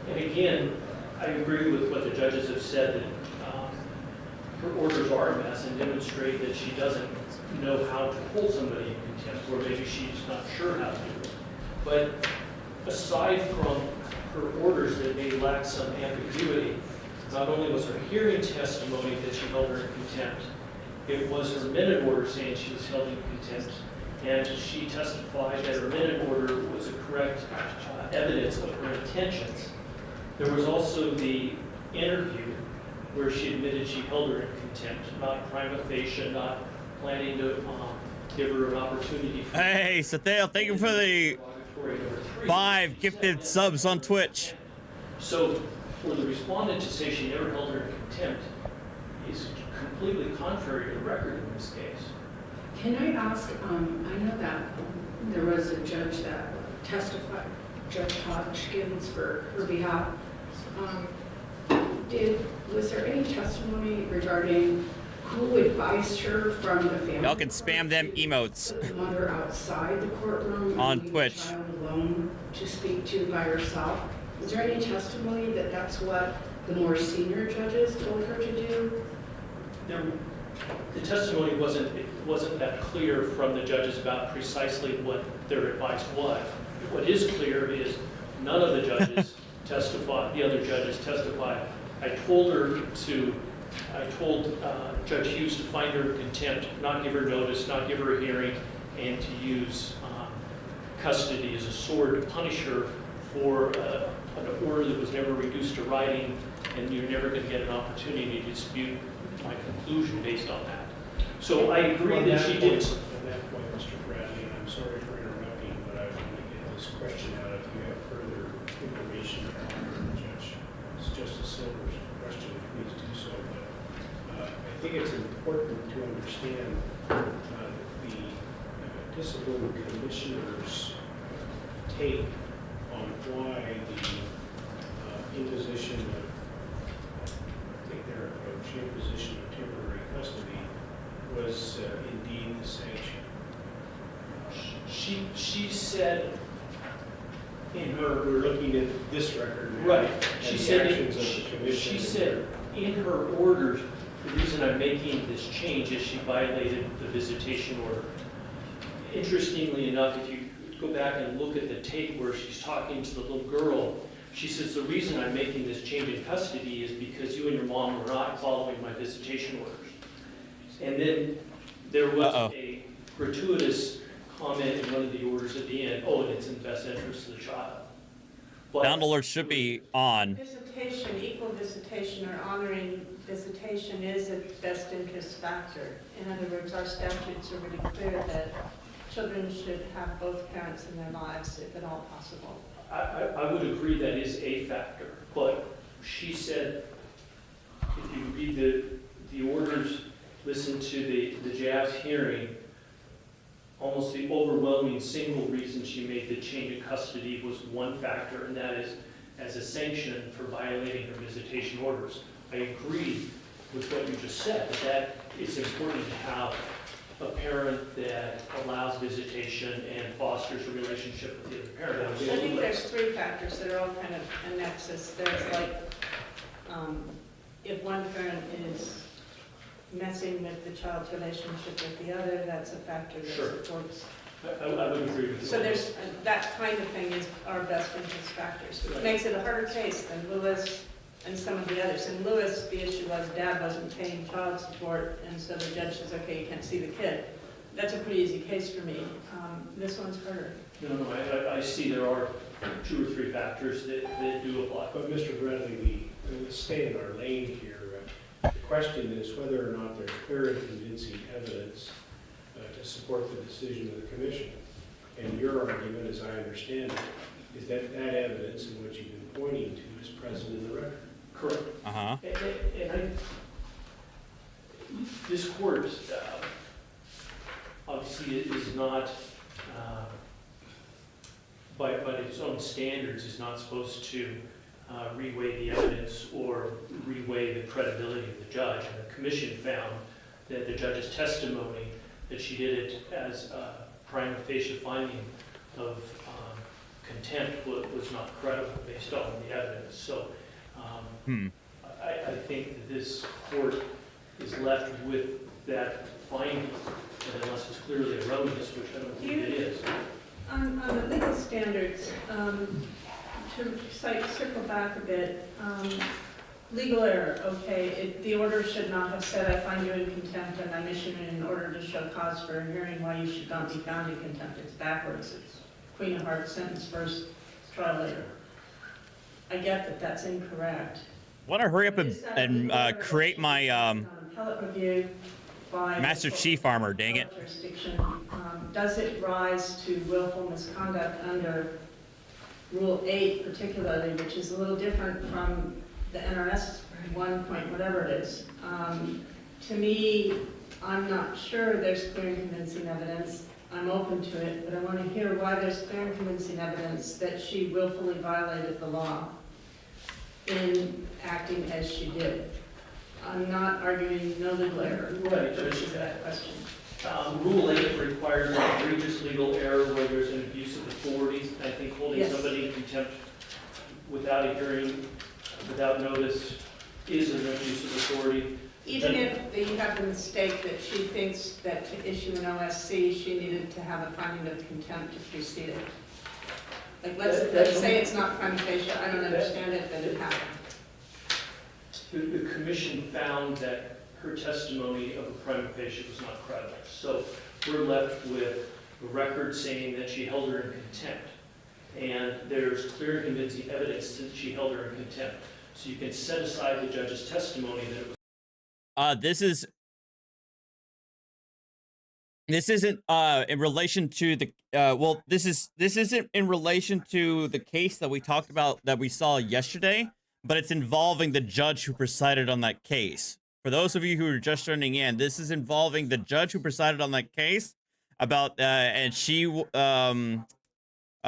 And again, I agree with what the judges have said, that her orders are a mess and demonstrate that she doesn't know how to hold somebody in contempt, or maybe she's not sure how to do it. But aside from her orders that may lack some ambiguity, not only was her hearing testimony that she held her in contempt, it was her minute order saying she was held in contempt, and she testified that her minute order was a correct evidence of her intentions. There was also the interview where she admitted she held her in contempt, not prima facie, not planning to give her an opportunity. Hey, Sathel, thank you for the 5 gifted subs on Twitch. So for the respondent to say she never held her in contempt is completely contrary to the record in this case. can I ask, I know that there was a judge that testified, Judge Hodgkins, for her behalf. Was there any testimony regarding who advised her from the family? Y'all can spam them emotes. The mother outside the courtroom on and leave Twitch. the child alone to speak to by herself. Was there any testimony that that's what the more senior judges told her to do? The testimony wasn't that clear from the judges about precisely what their advice was. What is clear is none of the judges testified, the other judges testified. I told Judge Hughes to find her in contempt, not give her notice, not give her a hearing, and to use custody as a sword to punish her for an order that was never reduced to writing, and you're never going to get an opportunity to dispute my conclusion based on that. So I agree that she did. On that point, Mr. Bradley, I'm sorry for interrupting, but I want to get this question out. If you have further information on Justice Silver's question, please do so. But I think it's important to understand the discipline commissioner's take on why the imposition of, take their approach, imposition of temporary custody was indeed the sanction. She said in her, We're looking at this record now. right, and she the said, actions of the commission. she said in her orders, the reason I'm making this change is she violated the visitation order. Interestingly enough, if you go back and look at the tape where she's talking to the little girl, she says, the reason I'm making this change in custody is because you and your mom were not following my visitation orders. And then there was a gratuitous comment in one of the orders at the end, oh, and it's in the best interest of the child. But Sound alert should be on. Visitation, equal visitation or honoring visitation is a best interest factor. In other words, our statutes are really clear that children should have both parents in their lives if at all possible. I would agree that is a factor, but she said, if you read the orders, listen to the Jazz hearing, almost the overwhelming single reason she made the change in custody was one factor, and that is as a sanction for violating her visitation orders. I agree with what you just said, that it's important to have a parent that allows visitation and fosters a relationship with the other parent. I think there's three factors that are all kind of a nexus. There's like, if one parent is messing with the child's relationship with the other, that's a factor that supports. I would agree with you. So there's, that kind of thing is our best interest factors, which makes it a harder case than Lewis and some of the others. In Lewis, the issue was dad wasn't paying child support, and so the judge says, okay, you can't see the kid. That's a pretty easy case for me. This one's harder. No, I see there are 2 or 3 factors that do apply. But Mr. Bradley, let's stay in our lane here. The question is whether or not there's clear and convincing evidence to support the decision of the commission. And your argument, as I understand it, is that that evidence in which you've been pointing to is present in the record. Correct. Uh-huh. And this court obviously is not, by its own standards, is not supposed to reweigh the evidence or reweigh the credibility of the judge. And the commission found that the judge's testimony, that she did it as a prima facie finding of contempt was not credible based on the evidence. So I think that this court is left with that finding, and unless it's clearly erroneous, which I don't think it is. On the legal standards, to circle back a bit, legal error, okay, the order should not have said, I find you in contempt and I'm issuing an order to show cause for a hearing why you should not be found in contempt. It's backwards. It's Queen of Hearts, sentence first, trial later. I get that that's incorrect. Want to hurry up and create my Appellate review by Master Chief armor, dang it. Jurisdiction. Does it rise to willful misconduct under Rule 8 particularly, which is a little different from the NRS 1 point whatever it is. To me, I'm not sure there's clear and convincing evidence. I'm open to it, but I want to hear why there's clear and convincing evidence that she willfully violated the law in acting as she did. I'm not arguing no legal error. Right, to that question. Rule 8 requires an egregious legal error where there's an abuse of authority. I think holding somebody in contempt without a hearing, without notice, is an abuse of authority. Even if you have the mistake that she thinks that to issue an OSC, she needed to have a finding of contempt to precede it. Like, let's say it's not prima facie, I don't understand it, but it happened. The commission found that her testimony of a prima facie was not credible. So we're left with a record saying that she held her in contempt. And there's clear and convincing evidence that she held her in contempt. So you can set aside the judge's testimony that it was. This isn't in relation to the this isn't in relation to the case that we talked about that we saw yesterday, but it's involving the judge who presided on that case. For those of you who are just turning in, this is involving the judge who presided on that case about and she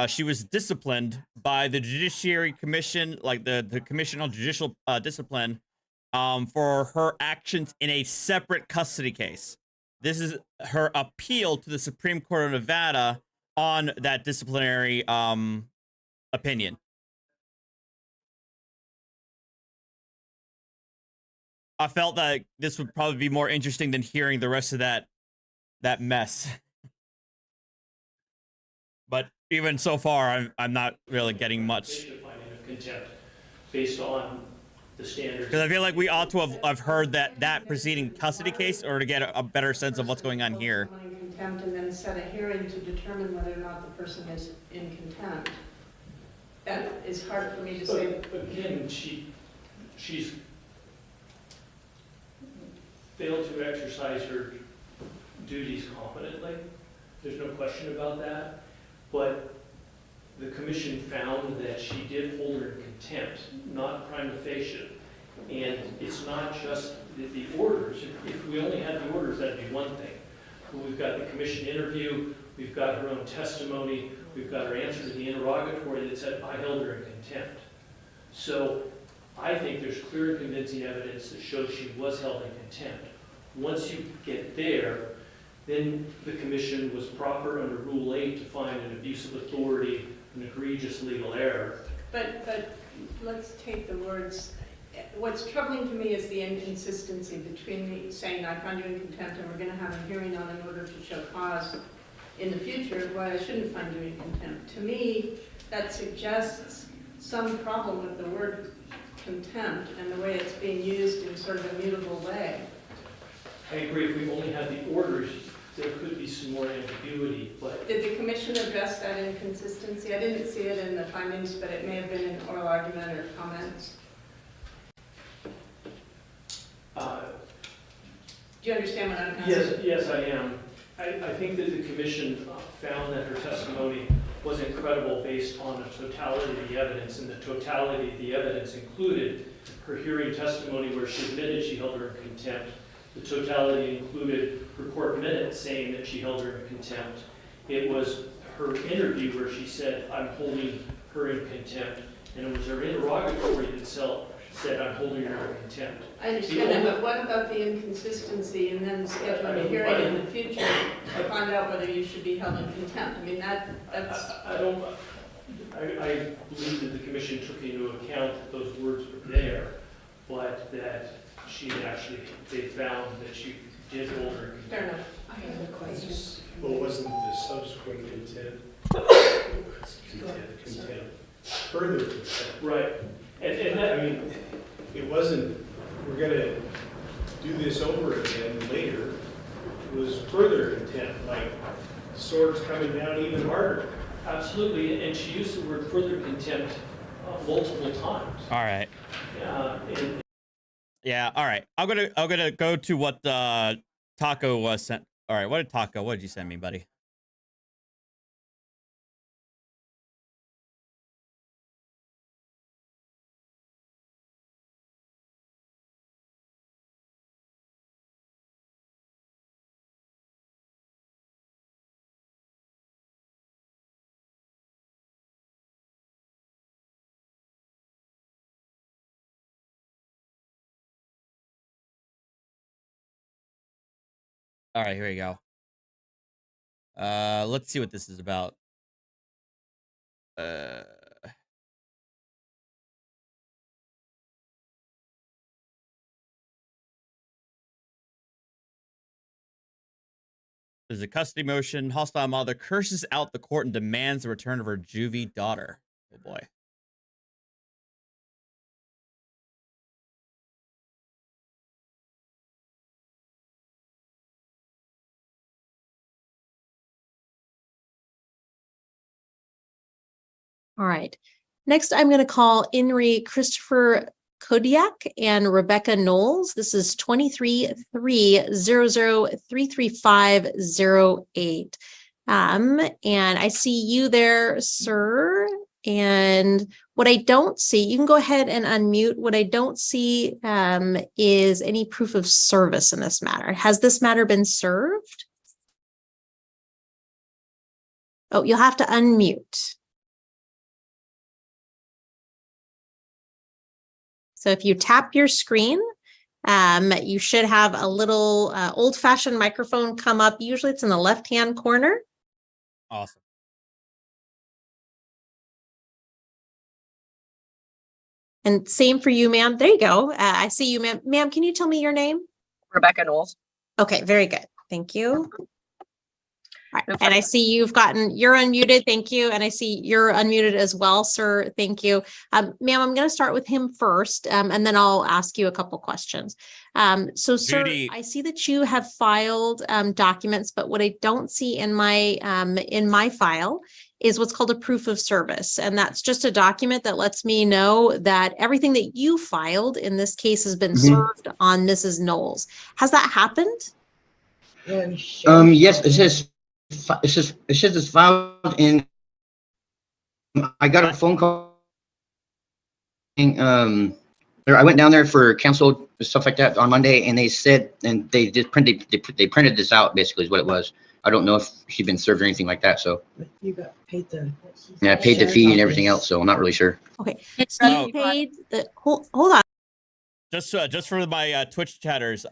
she was disciplined by the Judiciary Commission, like the Commission on Judicial Discipline, for her actions in a separate custody case. This is her appeal to the Supreme Court of Nevada on that disciplinary opinion. I felt that this would probably be more interesting than hearing the rest of that mess. But even so far, I'm not really getting much. Finding of contempt based on the standards. Because I feel like we ought to have heard that preceding custody case, or to get a better sense of what's going on here. Someone in contempt and then set a hearing to determine whether or not the person is in contempt. That is hard for me to say. But again, she's failed to exercise her duties competently. There's no question about that. But the commission found that she did hold her in contempt, not prima facie. And it's not just the orders. If we only had the orders, that'd be one thing. But we've got the commission interview, we've got her own testimony, we've got her answer to the interrogatory that said, I held her in contempt. So I think there's clear and convincing evidence that shows she was held in contempt. Once you get there, then the commission was proper under Rule 8 to find an abuse of authority, an egregious legal error. But let's take the words. What's troubling to me is the inconsistency between me saying I find you in contempt and we're going to have a hearing on an order to show cause in the future why I shouldn't find you in contempt. To me, that suggests some problem with the word contempt and the way it's being used in sort of a mutable way. I agree, if we only had the orders, there could be some more ambiguity, but... Did the commission address that inconsistency? I didn't see it in the findings, but it may have been in oral argument or comments. Do you understand what I'm asking? Yes, I am. I think that the commission found that her testimony was incredible based on the totality of the evidence, and the totality of the evidence included her hearing testimony where she admitted she held her in contempt. The totality included her court minutes saying that she held her in contempt. It was her interview where she said, I'm holding her in contempt. And it was her interrogatory that said, I'm holding her in contempt. I understand that, but what about the inconsistency and then scheduling a hearing in the future to find out whether you should be held in contempt? I mean, that's... I believe that the commission took into account that those words were there, but that they found that she did hold her in contempt. Fair enough. I have a question. Well, wasn't the subsequent contempt further contempt? Right. And that, I mean, it wasn't, we're going to do this over again later. It was further contempt, like swords coming down even harder. absolutely, and she used the word further contempt multiple times. All right. And Yeah. All right. I'm gonna go to what Taco was sent. All right. What did you send me, buddy? All right, here we go. Let's see what this is about. There's a custody motion. Hostile mother curses out the court and demands the return of her juvie daughter. Oh boy. All right. Next, I'm going to call Inri Christopher Koudlac and Rebecca Nolles. This is 23-300-33508. And I see you there, sir. And what I don't see, you can go ahead and unmute. What I don't see is any proof of service in this matter. Has this matter been served? Oh, you'll have to unmute. So if you tap your screen, you should have a little old-fashioned microphone come up. Usually it's in the left-hand corner. Awesome. And same for you, ma'am. There you go. I see you, ma'am. Ma'am, can you tell me your name? Rebecca Nolles. Okay, very good. Thank you. All right. And I see you're unmuted. Thank you. And I see you're unmuted as well, sir. Thank you. Ma'am, I'm going to start with him first, and then I'll ask you a couple questions. So, sir, Judy. I see that you have filed documents, but what I don't see in my file is what's called a proof of service. And that's just a document that lets me know that everything that you filed in this case has been served on Mrs. Nolles. Has that happened? Yes, it says it's filed in. I got a phone call. I went down there for counsel stuff like that on Monday, and they said, and they just printed this out. Basically, is what it was. I don't know if she'd been served or anything like that. So You got paid the. yeah, I paid the fee and everything else. So I'm not really sure. Okay, so you paid the hold on. Just for my Twitch chatters,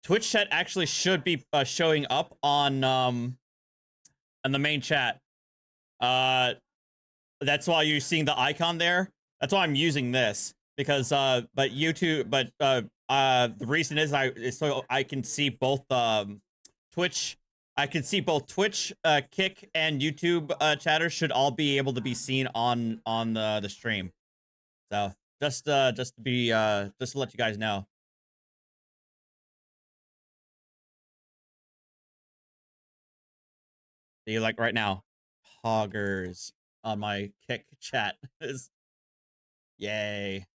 Twitch chat actually should be showing up on the main chat. That's why you're seeing the icon there. That's why I'm using this, because but the reason is so I can see both Twitch. I can see both Twitch, Kick, and YouTube chatters should all be able to be seen on the stream. So just to let you guys know. See, like right now, hoggers on my Kick chat is yay.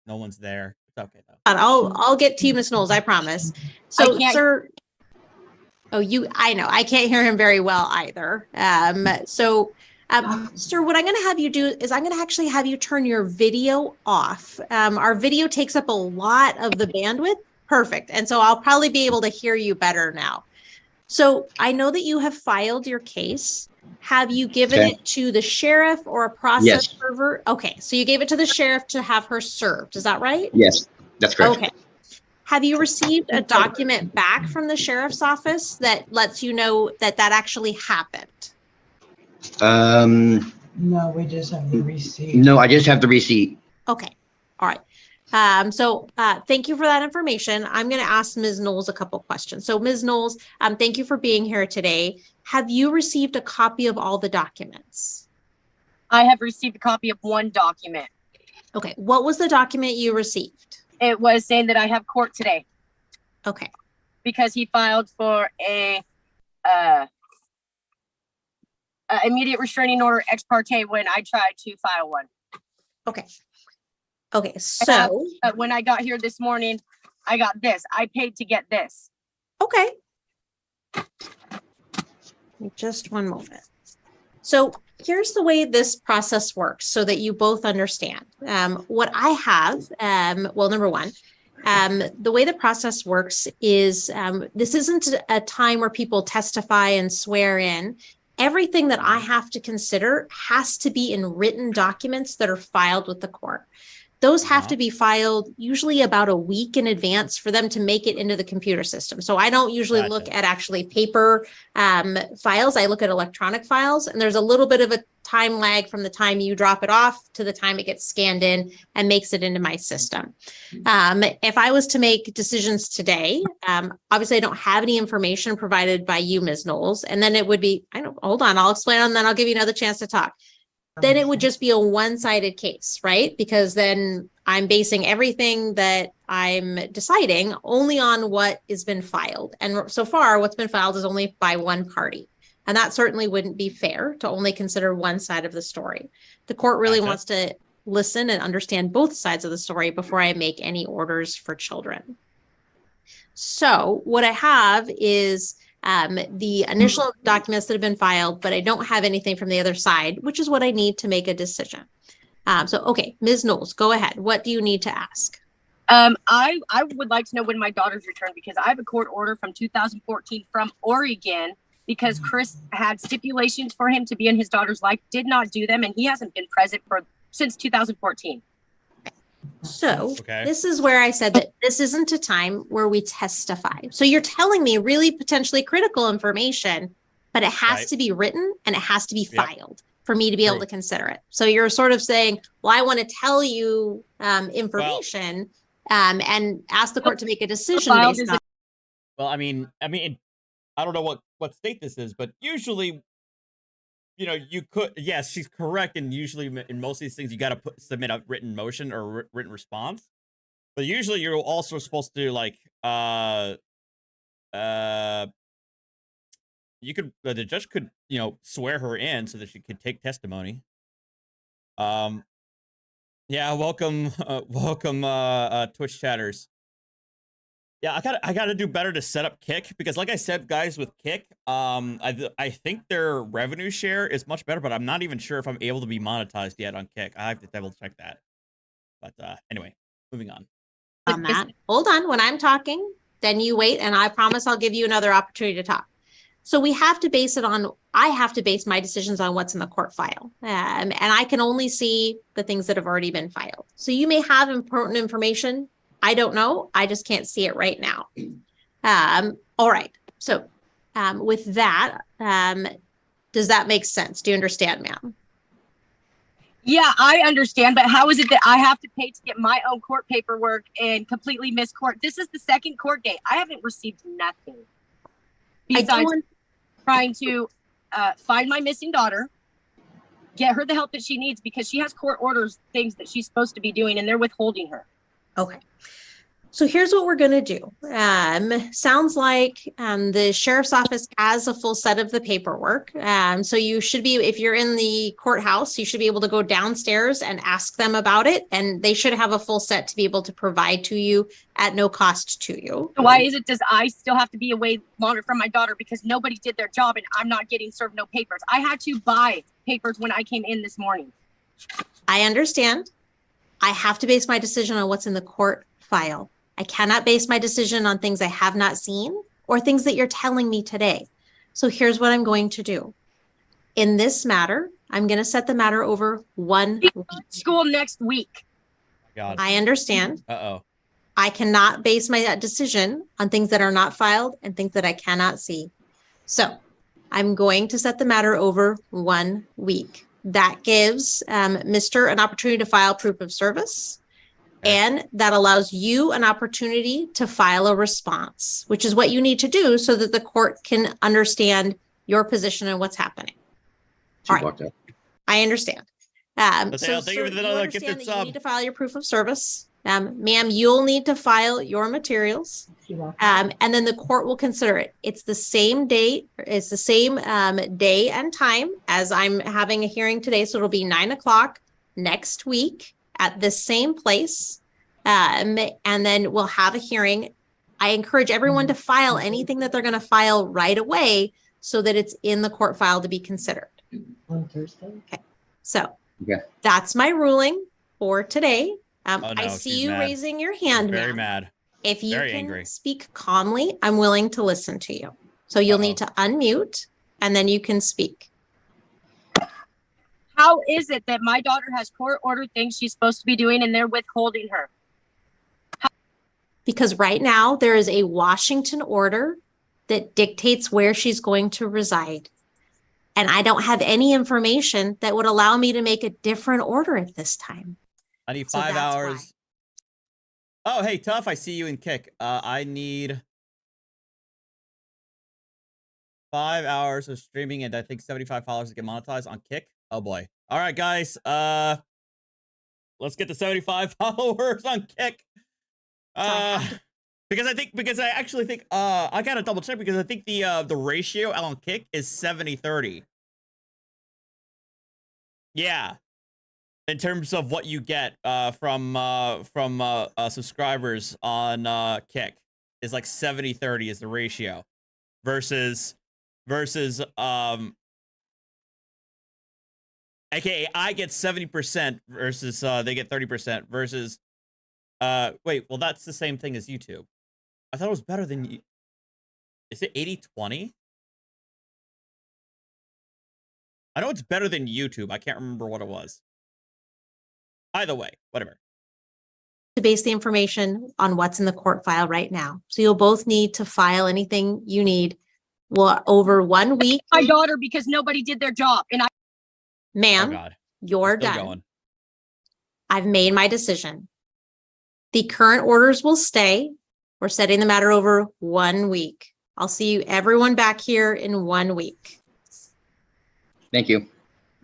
No one's there. It's okay though. I'll get to you, Ms. Knowles, I promise. So, sir. Oh, I know. I can't hear him very well either. Sir, what I'm going to have you do is I'm going to actually have you turn your video off. Our video takes up a lot of the bandwidth. Perfect. And so I'll probably be able to hear you better now. So I know that you have filed your case. Have you given it to the sheriff or a process server? Okay. So you gave it to the sheriff to have her served. Is that right? Yes, that's correct. Okay. Have you received a document back from the sheriff's office that lets you know that actually happened? No, we just have the receipt. No, I just have the receipt. Okay. All right. So thank you for that information. I'm going to ask Ms. Knowles a couple questions. So Ms. Knowles, thank you for being here today. Have you received a copy of all the documents? I have received a copy of one document. Okay. What was the document you received? It was saying that I have court today. Okay. Because he filed for a immediate restraining order ex parte when I tried to file one. Okay. Okay. So when I got here this morning, I got this. I paid to get this. Okay. Just one moment. So here's the way this process works so that you both understand. What I have, well, number one, the way the process works is this isn't a time where people testify and swear in. Everything that I have to consider has to be in written documents that are filed with the court. Those have to be filed usually about a week in advance for them to make it into the computer system. So I don't usually look at actually paper files. I look at electronic files, and there's a little bit of a time lag from the time you drop it off to the time it gets scanned in and makes it into my system. If I was to make decisions today, obviously I don't have any information provided by you, Ms. Knowles, and then it would be, hold on, I'll explain, and then I'll give you another chance to talk. Then it would just be a one-sided case, right? Because then I'm basing everything that I'm deciding only on what has been filed. And so far, what's been filed is only by one party. And that certainly wouldn't be fair to only consider one side of the story. The court really wants to listen and understand both sides of the story before I make any orders for children. So what I have is the initial documents that have been filed, but I don't have anything from the other side, which is what I need to make a decision. Okay, Ms. Knowles, go ahead. What do you need to ask? I would like to know when my daughter's returned, because I have a court order from 2014 from Oregon because Chris had stipulations for him to be in his daughter's life, did not do them, and he hasn't been present since 2014. So Okay. this is where I said that this isn't a time where we testify. So you're telling me really potentially critical information, but it has Right. to be written and it has to be Yep. filed for me to be able True. to consider it. So you're sort of saying, well, I want to tell you information and ask the court to make a decision Filed based is on. Well, I mean, I don't know what state this is, but usually, you could. Yes, she's correct, and usually in most of these things, you got to submit a written motion or written response. But usually, you're also supposed to the judge could swear her in so that she could take testimony. Yeah, welcome, Twitch chatters. Yeah, I gotta do better to set up Kick, because like I said, guys, with Kick, I think their revenue share is much better, but I'm not even sure if I'm able to be monetized yet on Kick. I have to double check that. But anyway, moving on. That. Hold on. When I'm talking, then you wait, and I promise I'll give you another opportunity to talk. So we have to base it on, I have to base my decisions on what's in the court file. And I can only see the things that have already been filed. So you may have important information. I don't know. I just can't see it right now. All right. So with that, does that make sense? Do you understand, ma'am? Yeah, I understand, but how is it that I have to pay to get my own court paperwork and completely miss court? This is the second court date. I haven't received nothing besides trying to find my missing daughter, get her the help that she needs, because she has court orders, things that she's supposed to be doing, and they're withholding her. Okay. So here's what we're going to do. Sounds like the sheriff's office has a full set of the paperwork. So you should be, if you're in the courthouse, you should be able to go downstairs and ask them about it. And they should have a full set to be able to provide to you at no cost to you. So why is it, does I still have to be away longer from my daughter because nobody did their job and I'm not getting served no papers? I had to buy papers when I came in this morning. I understand. I have to base my decision on what's in the court file. I cannot base my decision on things I have not seen or things that you're telling me today. So here's what I'm going to do. In this matter, I'm going to set the matter over 1 week. School next week. God. I understand. Uh-oh. I cannot base my decision on things that are not filed and things that I cannot see. So I'm going to set the matter over 1 week. That gives Mr. an opportunity to file proof of service. And that allows you an opportunity to file a response, which is what you need to do so that the court can understand your position and what's happening. All right. I understand. So sir, you understand that you need to file your proof of service. Ma'am, you'll need to file your materials. And then the court will consider it. It's the same date. It's the same day and time as I'm having a hearing today. So it'll be 9 o'clock next week at the same place. And then we'll have a hearing. I encourage everyone to file anything that they're going to file right away so that it's in the court file to be considered. On Thursday. Okay. So that's my ruling for today. I see you mad. Raising your hand, Very ma'am. mad. If you Very can angry. speak calmly, I'm willing to listen to you. So you'll need to unmute and then you can speak. How is it that my daughter has court ordered things she's supposed to be doing and they're withholding her? Because right now there is a Washington order that dictates where she's going to reside. And I don't have any information that would allow me to make a different order at this time. I need So 5 that's hours. Oh, hey, Tough, I see you in Kick. I need 5 hours of streaming and I think $75 to get monetized on Kick. Oh boy. All right, guys. Let's get to 75 followers on Kick. Because I actually think I gotta double check because I think the ratio on Kick is 70-30. Yeah. In terms of what you get from subscribers on Kick is like 70-30 is the ratio versus aka I get 70% versus they get 30% versus wait, well that's the same thing as YouTube. I thought it was better than you. Is it 80-20? I know it's better than YouTube. I can't remember what it was. Either way, whatever. to base the information on what's in the court file right now. So you'll both need to file anything you need. Well, over 1 week. My daughter, because nobody did their job. And I, Ma'am, Oh God. you're Still done. going. I've made my decision. The current orders will stay. We're setting the matter over 1 week. I'll see you everyone back here in 1 week. Thank you.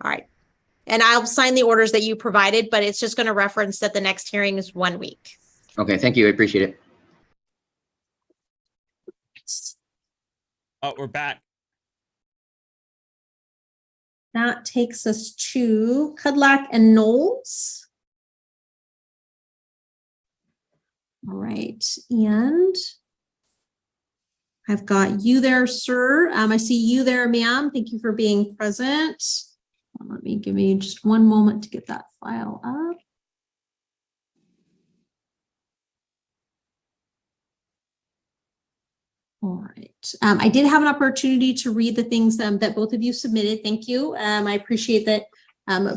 All right. And I'll sign the orders that you provided, but it's just going to reference that the next hearing is 1 week. Okay, thank you. I appreciate it. Oh, we're back. That takes us to Koudlac and Nolles. All right, and I've got you there, sir. I see you there, ma'am. Thank you for being present. Give me just one moment to get that file up. All right. I did have an opportunity to read the things that both of you submitted. Thank you. I appreciate that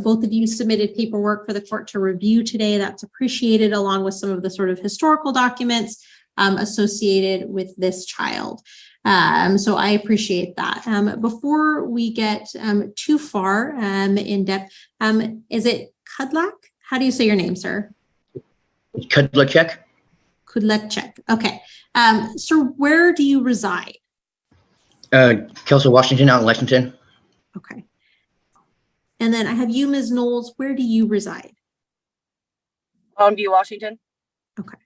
both of you submitted paperwork for the court to review today. That's appreciated, along with some of the sort of historical documents associated with this child. So I appreciate that. Before we get too far in depth, is it Koudlac? How do you say your name, sir? Koudlac. Koudlac. Okay. Sir, where do you reside? Kelso, Washington, out in Lexington. Okay. And then I have you, Ms. Nolles. Where do you reside? Longview, Washington. Okay.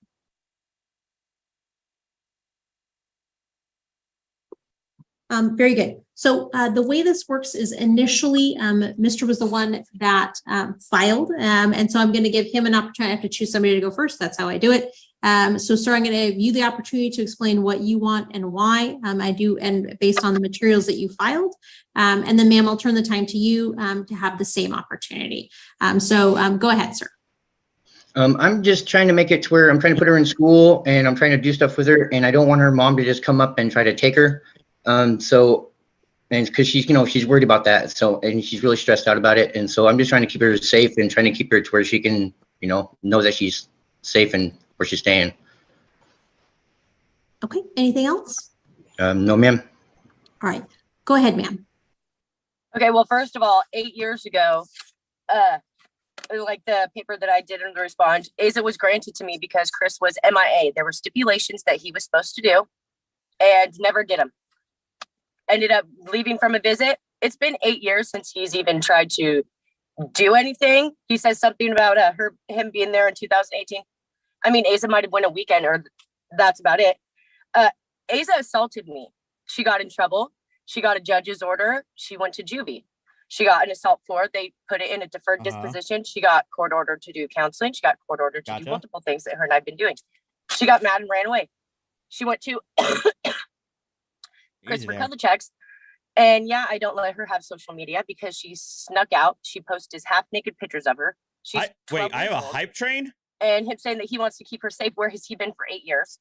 Very good. So the way this works is initially, Mr. was the one that filed. And so I'm going to give him an opportunity. I have to choose somebody to go first. That's how I do it. So sir, I'm going to give you the opportunity to explain what you want and why I do, and based on the materials that you filed. And then ma'am, I'll turn the time to you to have the same opportunity. So go ahead, sir. I'm just trying to make it to where I'm trying to put her in school and I'm trying to do stuff with her, and I don't want her mom to just come up and try to take her. And because she's, she's worried about that. So, and she's really stressed out about it. And so I'm just trying to keep her safe and trying to keep her to where she can, know that she's safe and where she's staying. Okay. Anything else? No, ma'am. All right. Go ahead, ma'am. Okay, well, first of all, 8 years ago, like the paper that I did in the respond, ASA was granted to me because Chris was MIA. There were stipulations that he was supposed to do and never did them. Ended up leaving from a visit. It's been 8 years since he's even tried to do anything. He says something about him being there in 2018. I mean, Asa might have went a weekend, or that's about it. Asa assaulted me. She got in trouble. She got a judge's order. She went to juvie. She got an assault floor. They put it in a deferred disposition. She got court ordered to do counseling. She got court ordered to do multiple things that her and I've been doing. She got mad and ran away. She went to Christopher Koudlac's, and yeah, I don't let her have social media because she snuck out. She posted half naked pictures of her. She's wait, I have a hype train? And him saying that he wants to keep her safe. Where has he been for 8 years?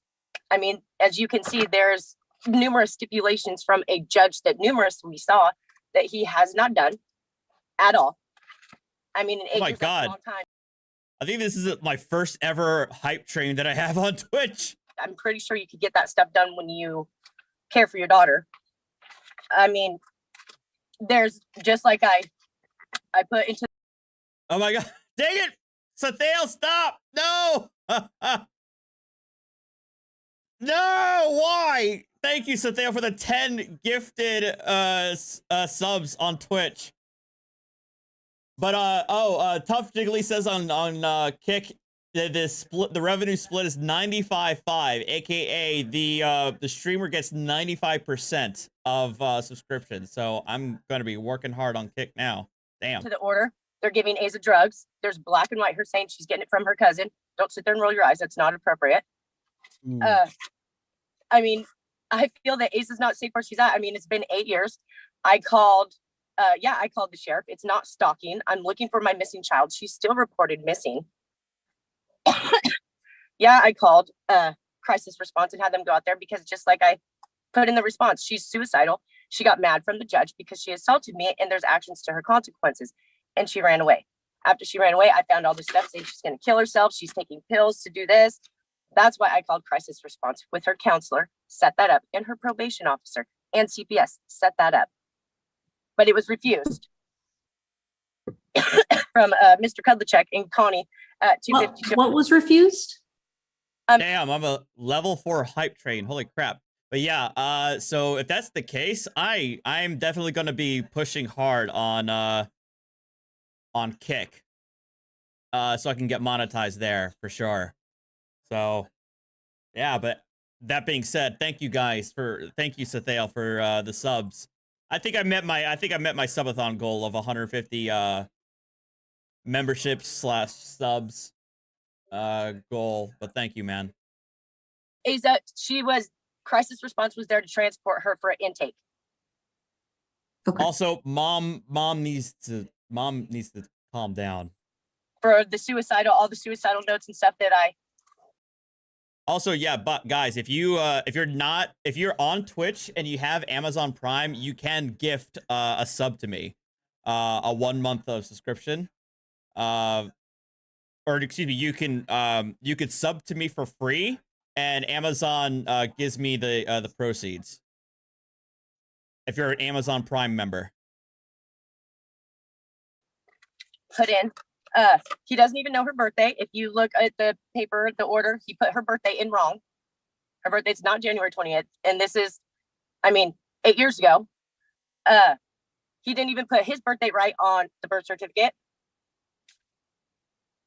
I mean, as you can see, there's numerous stipulations from a judge that we saw that he has not done at all. I mean, in 8 years, that's a long time. I think this is my first ever hype train that I have on Twitch. I'm pretty sure you could get that stuff done when you care for your daughter. I mean, there's just like I put into. Oh my God. Dang it. Sathail, stop. No. No. Why? Thank you, Sathail, for the 10 gifted subs on Twitch. But Tough Jiggly says on Kick that the revenue split is 95-5, aka the streamer gets 95% of subscriptions. So I'm gonna be working hard on Kick now. Damn. To the order, they're giving Asa drugs. There's black and white. Her saying she's getting it from her cousin. Don't sit there and roll your eyes. That's not appropriate. I mean, I feel that Asa's not safe where she's at. I mean, it's been 8 years. I called the sheriff. It's not stalking. I'm looking for my missing child. She's still reported missing. Yeah, I called crisis response and had them go out there because just like I put in the response, she's suicidal. She got mad from the judge because she assaulted me and there's actions to her consequences, and she ran away. After she ran away, I found all this stuff saying she's going to kill herself. She's taking pills to do this. That's why I called crisis response with her counselor, set that up, and her probation officer and CPS set that up. But it was refused from Mr. Koudlac and Connie at 252. What was refused? Damn, I'm a level 4 hype train. Holy crap. But yeah, so if that's the case, I'm definitely going to be pushing hard on Kick. So I can get monetized there for sure. So yeah, but that being said, thank you Sathael for the subs. I think I met my subathon goal of 150 memberships / subs goal, but thank you, man. Asa, crisis response was there to transport her for intake. Okay. Also, mom needs to calm down. For all the suicidal notes and stuff that I. Also, yeah, but guys, if you're on Twitch and you have Amazon Prime, you can gift a sub to me, a 1 month of subscription, or excuse me, you could sub to me for free, and Amazon gives me the proceeds. If you're an Amazon Prime member, Put in. He doesn't even know her birthday. If you look at the paper, the order, he put her birthday in wrong. Her birthday's not January 20th. And this is, 8 years ago. He didn't even put his birthday right on the birth certificate.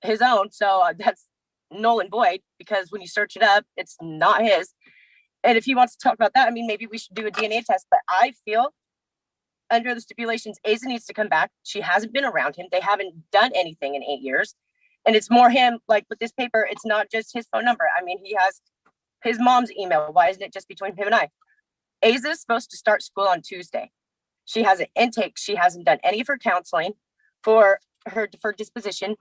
His own. So that's null and void, because when you search it up, it's not his. And if he wants to talk about that, maybe we should do a DNA test. But I feel under the stipulations, Asa needs to come back. She hasn't been around him. They haven't done anything in 8 years. And it's more him, like with this paper, it's not just his phone number. He has his mom's email. Why isn't it just between him and I? Asa is supposed to start school on Tuesday. She has an intake. She hasn't done any of her counseling for disposition.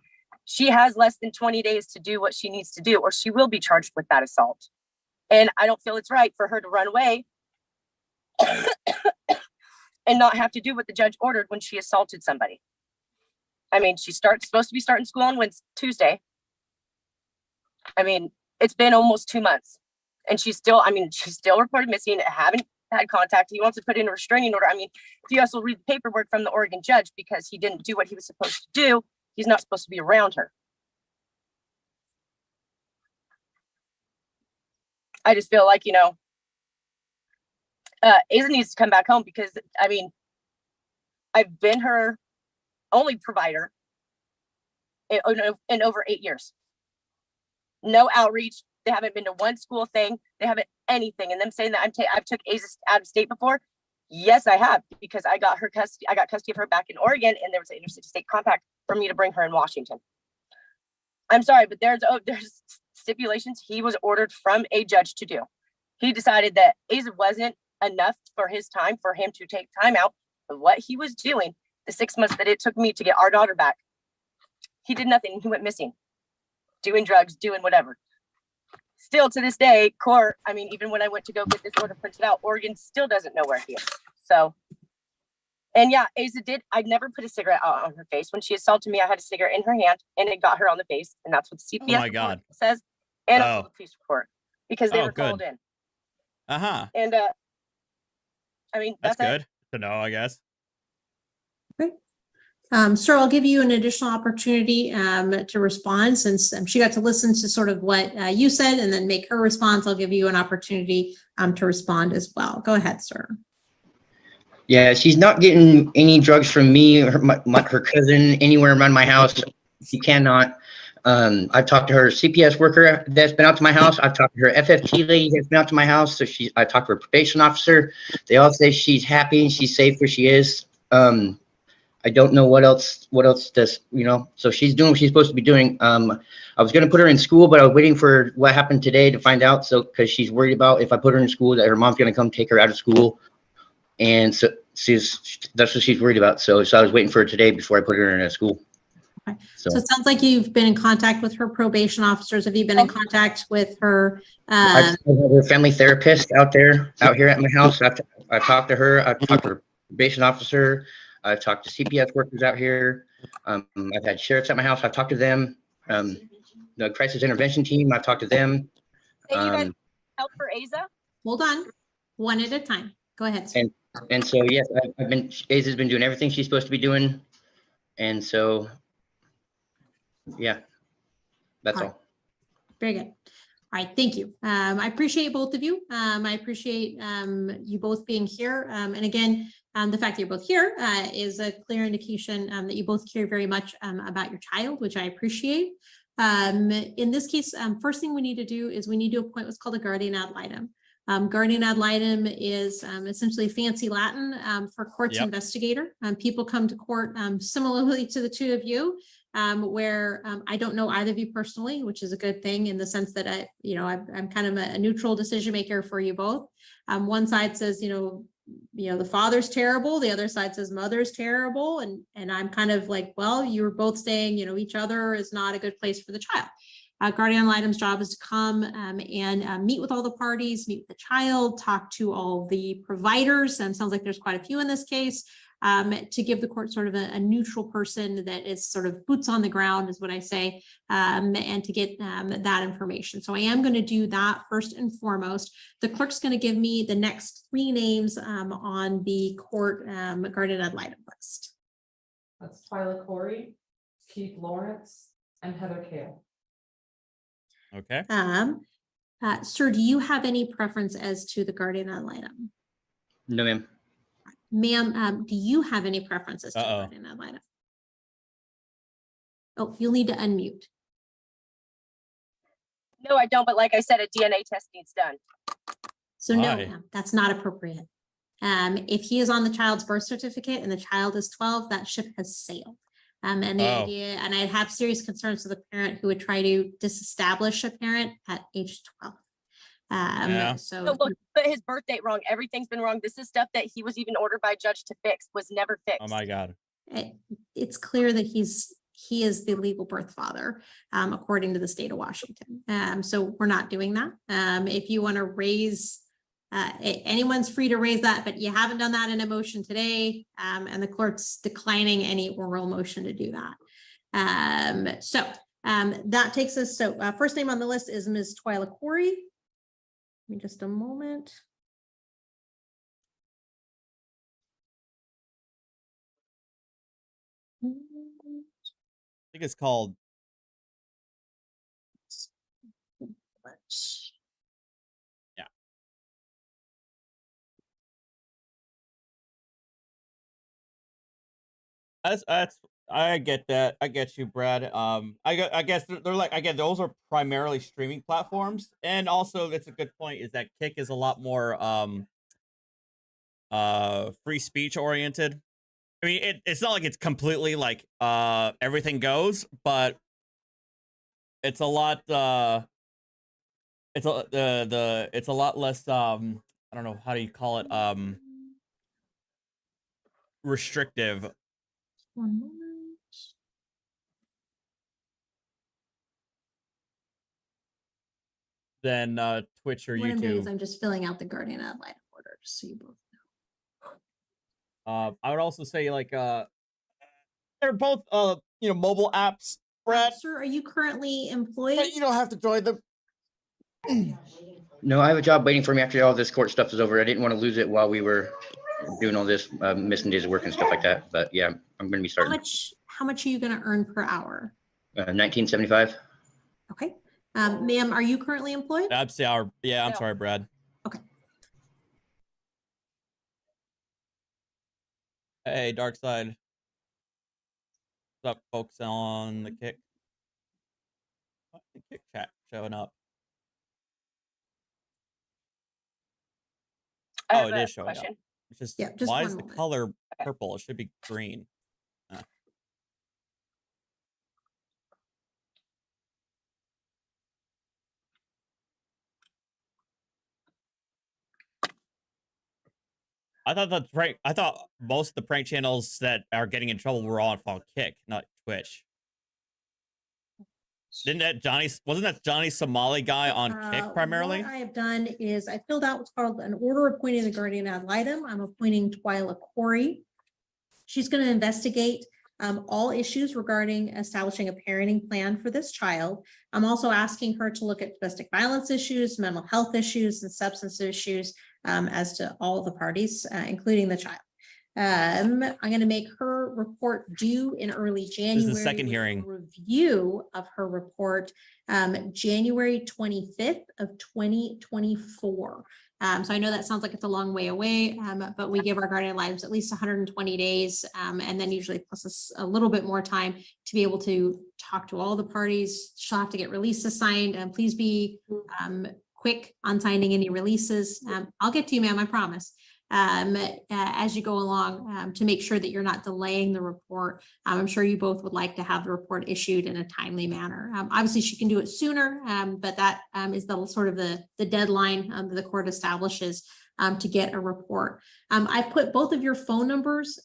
She has less than 20 days to do what she needs to do, or she will be charged with that assault. And I don't feel it's right for her to run away and not have to do what the judge ordered when she assaulted somebody. She's supposed to be starting school on Tuesday. It's been almost 2 months, and she's still reported missing. Haven't had contact. He wants to put in a restraining order. If you also read the paperwork from the Oregon judge, because he didn't do what he was supposed to do, he's not supposed to be around her. I just feel like, Asa needs to come back home, because I've been her only provider in over 8 years. No outreach. They haven't been to one school thing. They haven't anything. And them saying that I've took Asa out of state before. Yes, I have, because I got custody of her back in Oregon, and there was an interstate state compact for me to bring her in Washington. I'm sorry, but there's stipulations he was ordered from a judge to do. He decided that Asa wasn't enough for his time, for him to take time out of what he was doing, the 6 months that it took me to get our daughter back. He did nothing. He went missing, doing drugs, doing whatever. Still to this day, court, even when I went to go get this order printed out, Oregon still doesn't know where he is. So, and yeah, Asa did. I never put a cigarette out on her face. When she assaulted me, I had a cigarette in her hand, and it got her on the face. And that's what the CPS report says. And also the police report, because they were called in. Uh-huh. And that's good to know, I guess. Okay. Sir, I'll give you an additional opportunity to respond, since she got to listen to sort of what you said and then make her response. I'll give you an opportunity to respond as well. Go ahead, sir. Yeah, she's not getting any drugs from me or her cousin anywhere around my house. She cannot. I've talked to her CPS worker that's been out to my house. I've talked to her FFT lady that's been out to my house. So I talked to her probation officer. They all say she's happy and she's safe where she is. I don't know what else does, so she's doing what she's supposed to be doing. I was going to put her in school, but I was waiting for what happened today to find out. So, cause she's worried about if I put her in school that her mom's going to come take her out of school. And so that's what she's worried about. So I was waiting for her today before I put her in a school. Okay. So it sounds like you've been in contact with her probation officers. Have you been in contact with her? I have her family therapist out here at my house. I've talked to her. I've talked to her probation officer. I've talked to CPS workers out here. I've had sheriffs at my house. I've talked to them. The crisis intervention team, I've talked to them. Hey, you guys help for Aza? Hold on, one at a time. Go ahead, sir. And so, yes, Aza's been doing everything she's supposed to be doing. And so, yeah, that's all. Very good. All right, thank you. I appreciate both of you. I appreciate you both being here. And again, the fact that you're both here is a clear indication that you both care very much about your child, which I appreciate. In this case, first thing we need to do is we need to appoint what's called a guardian ad litem. Guardian ad litem is essentially fancy Latin for court's investigator. People come to court similarly to the two of you, where I don't know either of you personally, which is a good thing in the sense that I'm kind of a neutral decision maker for you both. One side says, the father's terrible. The other side says mother's terrible. And I'm kind of like, well, you're both saying, each other is not a good place for the child. Guardian ad litem's job is to come and meet with all the parties, meet with the child, talk to all the providers. Sounds like there's quite a few in this case, to give the court sort of a neutral person that is sort of boots on the ground is what I say, and to get that information. So I am going to do that first and foremost. The clerk's going to give me the next 3 names on the court guardian ad litem list. That's Twyla Corey, Keith Lawrence, and Heather Kale. Okay. Sir, do you have any preference as to the guardian ad litem? No, ma'am. Ma'am, do you have any preferences to the guardian ad litem? Oh, you'll need to unmute. No, I don't. But like I said, a DNA test needs done. So no, ma'am, that's not appropriate. If he is on the child's birth certificate and the child is 12, that ship has sailed. And the idea, and I'd have serious concerns with a parent who would try to disestablish a parent at age 12. So look, but his birth date wrong. Everything's been wrong. This is stuff that he was even ordered by a judge to fix, was never fixed. Oh my God. It's clear that he is the legal birth father, according to the state of Washington. So we're not doing that. If you want to raise, anyone's free to raise that, but you haven't done that in a motion today, and the clerk's declining any oral motion to do that. So that takes us, first name on the list is Ms. Twyla Corey. Give me just a moment. I think it's called. Yeah. That's I get that. I get you, Brad. I guess they're like, again, those are primarily streaming platforms, and also that's a good point. Is that Kick is a lot more free speech oriented. I mean, it's not like it's completely like everything goes, but it's a lot it's a lot less I don't know, how do you call it, restrictive. 1 moment. Than Twitch or What I'm doing is YouTube. I'm just filling out the guardian ad litem order, just so you both know. I would also say like they're both mobile apps. Brad, sir, are you currently employed? You don't have to join them. No, I have a job waiting for me after all this court stuff is over. I didn't want to lose it while we were doing all this, missing days of work and stuff like that. But yeah, I'm going to be starting. How much are you going to earn per hour? $19.75. Okay. Ma'am, are you currently employed? That's the hour. Yeah, I'm sorry, Brad. Okay. Hey, Dark Side. What's up, folks on the Kick? What's the Kick chat showing up? Oh, it is showing up. It's just why is the color purple? It should be green. I thought most of the prank channels that are getting in trouble were all on Kick, not Twitch. Wasn't that Johnny Somali guy on Kick primarily? What I have done is I filled out what's called an order appointing the guardian ad litem. I'm appointing Twyla Corey. She's going to investigate all issues regarding establishing a parenting plan for this child. I'm also asking her to look at domestic violence issues, mental health issues, and substance issues as to all the parties, including the child. I'm going to make her report due in early January. This is the second with a hearing. review of her report January 25th of 2024. So I know that sounds like it's a long way away, but we give our guardian ad litem at least 120 days, and then usually plus us a little bit more time to be able to talk to all the parties. She'll have to get releases signed, and please be quick on signing any releases. I'll get to you, ma'am, I promise. As you go along, to make sure that you're not delaying the report. I'm sure you both would like to have the report issued in a timely manner. Obviously, she can do it sooner, but that is the sort of the deadline that the court establishes to get a report. I've put both of your phone numbers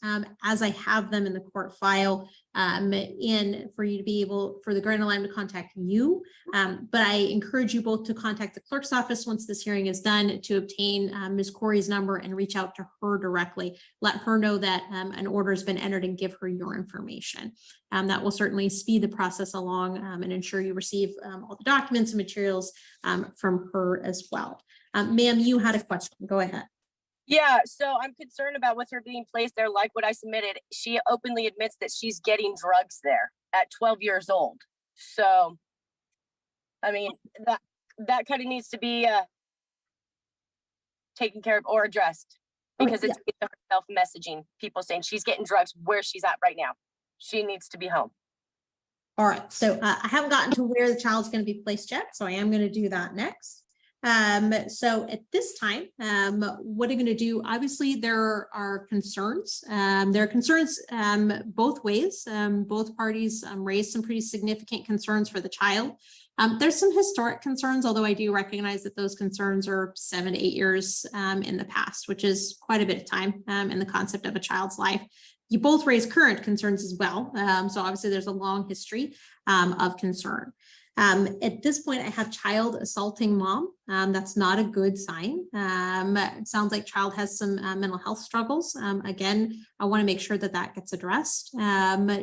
as I have them in the court file in for you to be able, for the guardian ad litem to contact you. But I encourage you both to contact the clerk's office once this hearing is done to obtain Ms. Corey's number and reach out to her directly. Let her know that an order has been entered and give her your information. That will certainly speed the process along and ensure you receive all the documents and materials from her as well. Ma'am, you had a question. Go ahead. Yeah, so I'm concerned about with her being placed there, like what I submitted. She openly admits that she's getting drugs there at 12 years old. So, I mean, that kind of needs to be taken care of or addressed, because it's self-messaging, people saying she's getting drugs where she's at right now. She needs to be home. All right, so I haven't gotten to where the child's going to be placed yet, so I am going to do that next. So at this time, what I'm going to do, obviously there are concerns. There are concerns both ways. Both parties raised some pretty significant concerns for the child. There's some historic concerns, although I do recognize that those concerns are 7 to 8 years in the past, which is quite a bit of time in the concept of a child's life. You both raise current concerns as well. So obviously there's a long history of concern. At this point, I have child assaulting mom. That's not a good sign. It sounds like child has some mental health struggles. Again, I want to make sure that that gets addressed.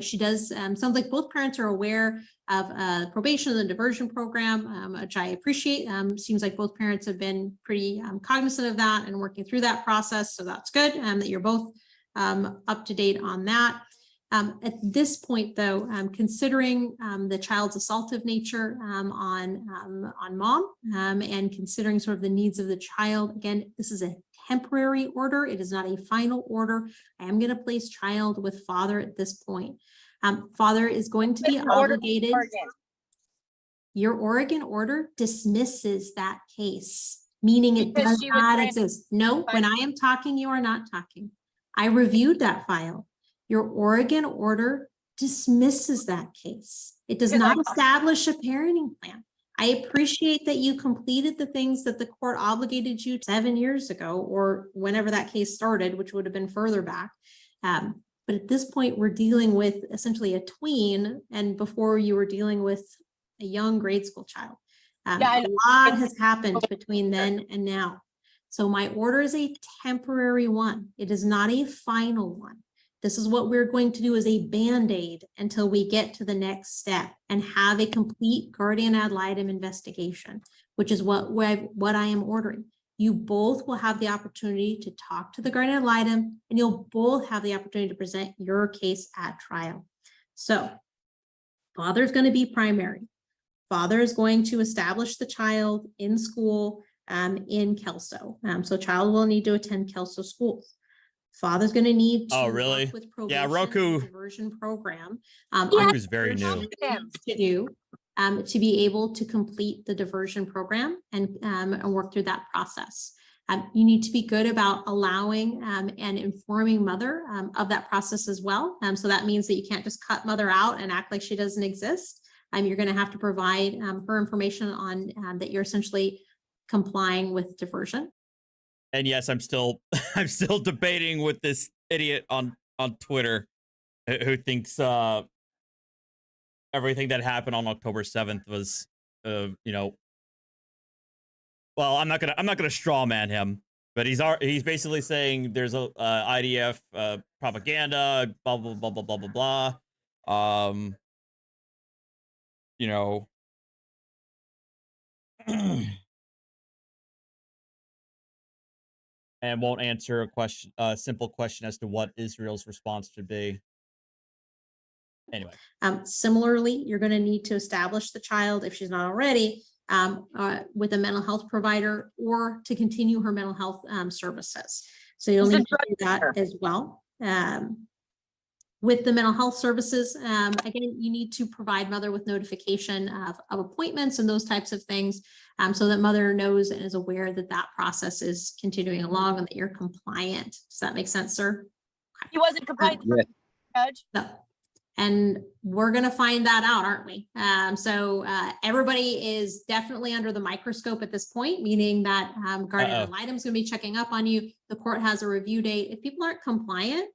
She does, sounds like both parents are aware of probation and the diversion program, which I appreciate. Seems like both parents have been pretty cognizant of that and working through that process. So that's good that you're both up to date on that. At this point, though, considering the child's assaultive nature on mom and considering sort of the needs of the child, again, this is a temporary order. It is not a final order. I am going to place child with father at this point. Father is going to be obligated. Your Oregon order dismisses that case, meaning it does not exist. No, when I am talking, you are not talking. I reviewed that file. Your Oregon order dismisses that case. It does not establish a parenting plan. I appreciate that you completed the things that the court obligated you 7 years ago or whenever that case started, which would have been further back. But at this point, we're dealing with essentially a tween, and before you were dealing with a young grade school child. A lot has happened between then and now. So my order is a temporary one. It is not a final one. This is what we're going to do as a Band-Aid until we get to the next step and have a complete guardian ad litem investigation, which is what I am ordering. You both will have the opportunity to talk to the guardian ad litem, and you'll both have the opportunity to present your case at trial. So father's going to be primary. Father is going to establish the child in school in Kelso. So child will need to attend Kelso schools. Father's going to need to work with probation, yeah, Roku diversion program. Roku's very new to do to be able to complete the diversion program and work through that process. You need to be good about allowing and informing mother of that process as well. So that means that you can't just cut mother out and act like she doesn't exist. You're going to have to provide her information on that you're essentially complying with diversion. And yes, I'm still debating with this idiot on Twitter who thinks everything that happened on October 7th was well, I'm not gonna straw man him, but he's basically saying there's a IDF propaganda, blah blah blah blah blah blah blah. You know, and won't answer a simple question as to what Israel's response should be. Anyway. Similarly, you're going to need to establish the child, if she's not already, with a mental health provider or to continue her mental health services. So you'll need to do that as well. With the mental health services, again, you need to provide mother with notification of appointments and those types of things, so that mother knows and is aware that that process is continuing along and that you're compliant. Does that make sense, sir? He wasn't compliant, Judge. No. And we're going to find that out, aren't we? So everybody is definitely under the microscope at this point, meaning that guardian ad litem is going to be checking up on you. The court has a review date. If people aren't compliant,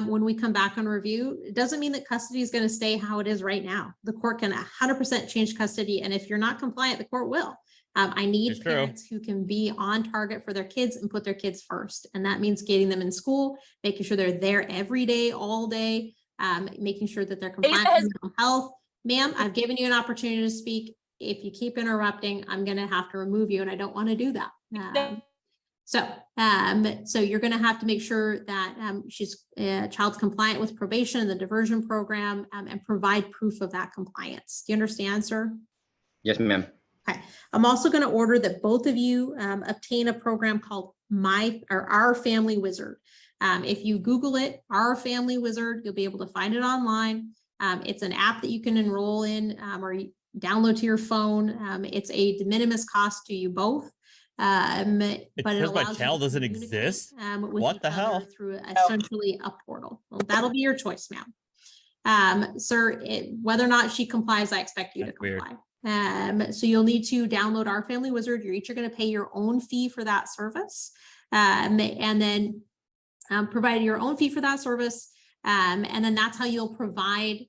when we come back on review, it doesn't mean that custody is going to stay how it is right now. The court can 100% change custody. And if you're not compliant, the court will. I need parents who can be on target for their kids and put their kids first. And that means getting them in school, making sure they're there every day, all day, making sure that they're compliant with mental health. Ma'am, I've given you an opportunity to speak. If you keep interrupting, I'm going to have to remove you, and I don't want to do that. So you're going to have to make sure that child's compliant with probation and the diversion program, and provide proof of that compliance. Do you understand, sir? Yes, ma'am. Okay. I'm also going to order that both of you obtain a program called Our Family Wizard. If you Google it, Our Family Wizard, you'll be able to find it online. It's an app that you can enroll in or download to your phone. It's a de minimis cost to you both. But it allows my channel doesn't exist. What the hell? Through essentially a portal. Well, that'll be your choice, ma'am. Sir, whether or not she complies, I expect you to comply. So you'll need to download Our Family Wizard. You're each going to pay your own fee for that service, and then provide your own fee for that service. And then that's how you'll provide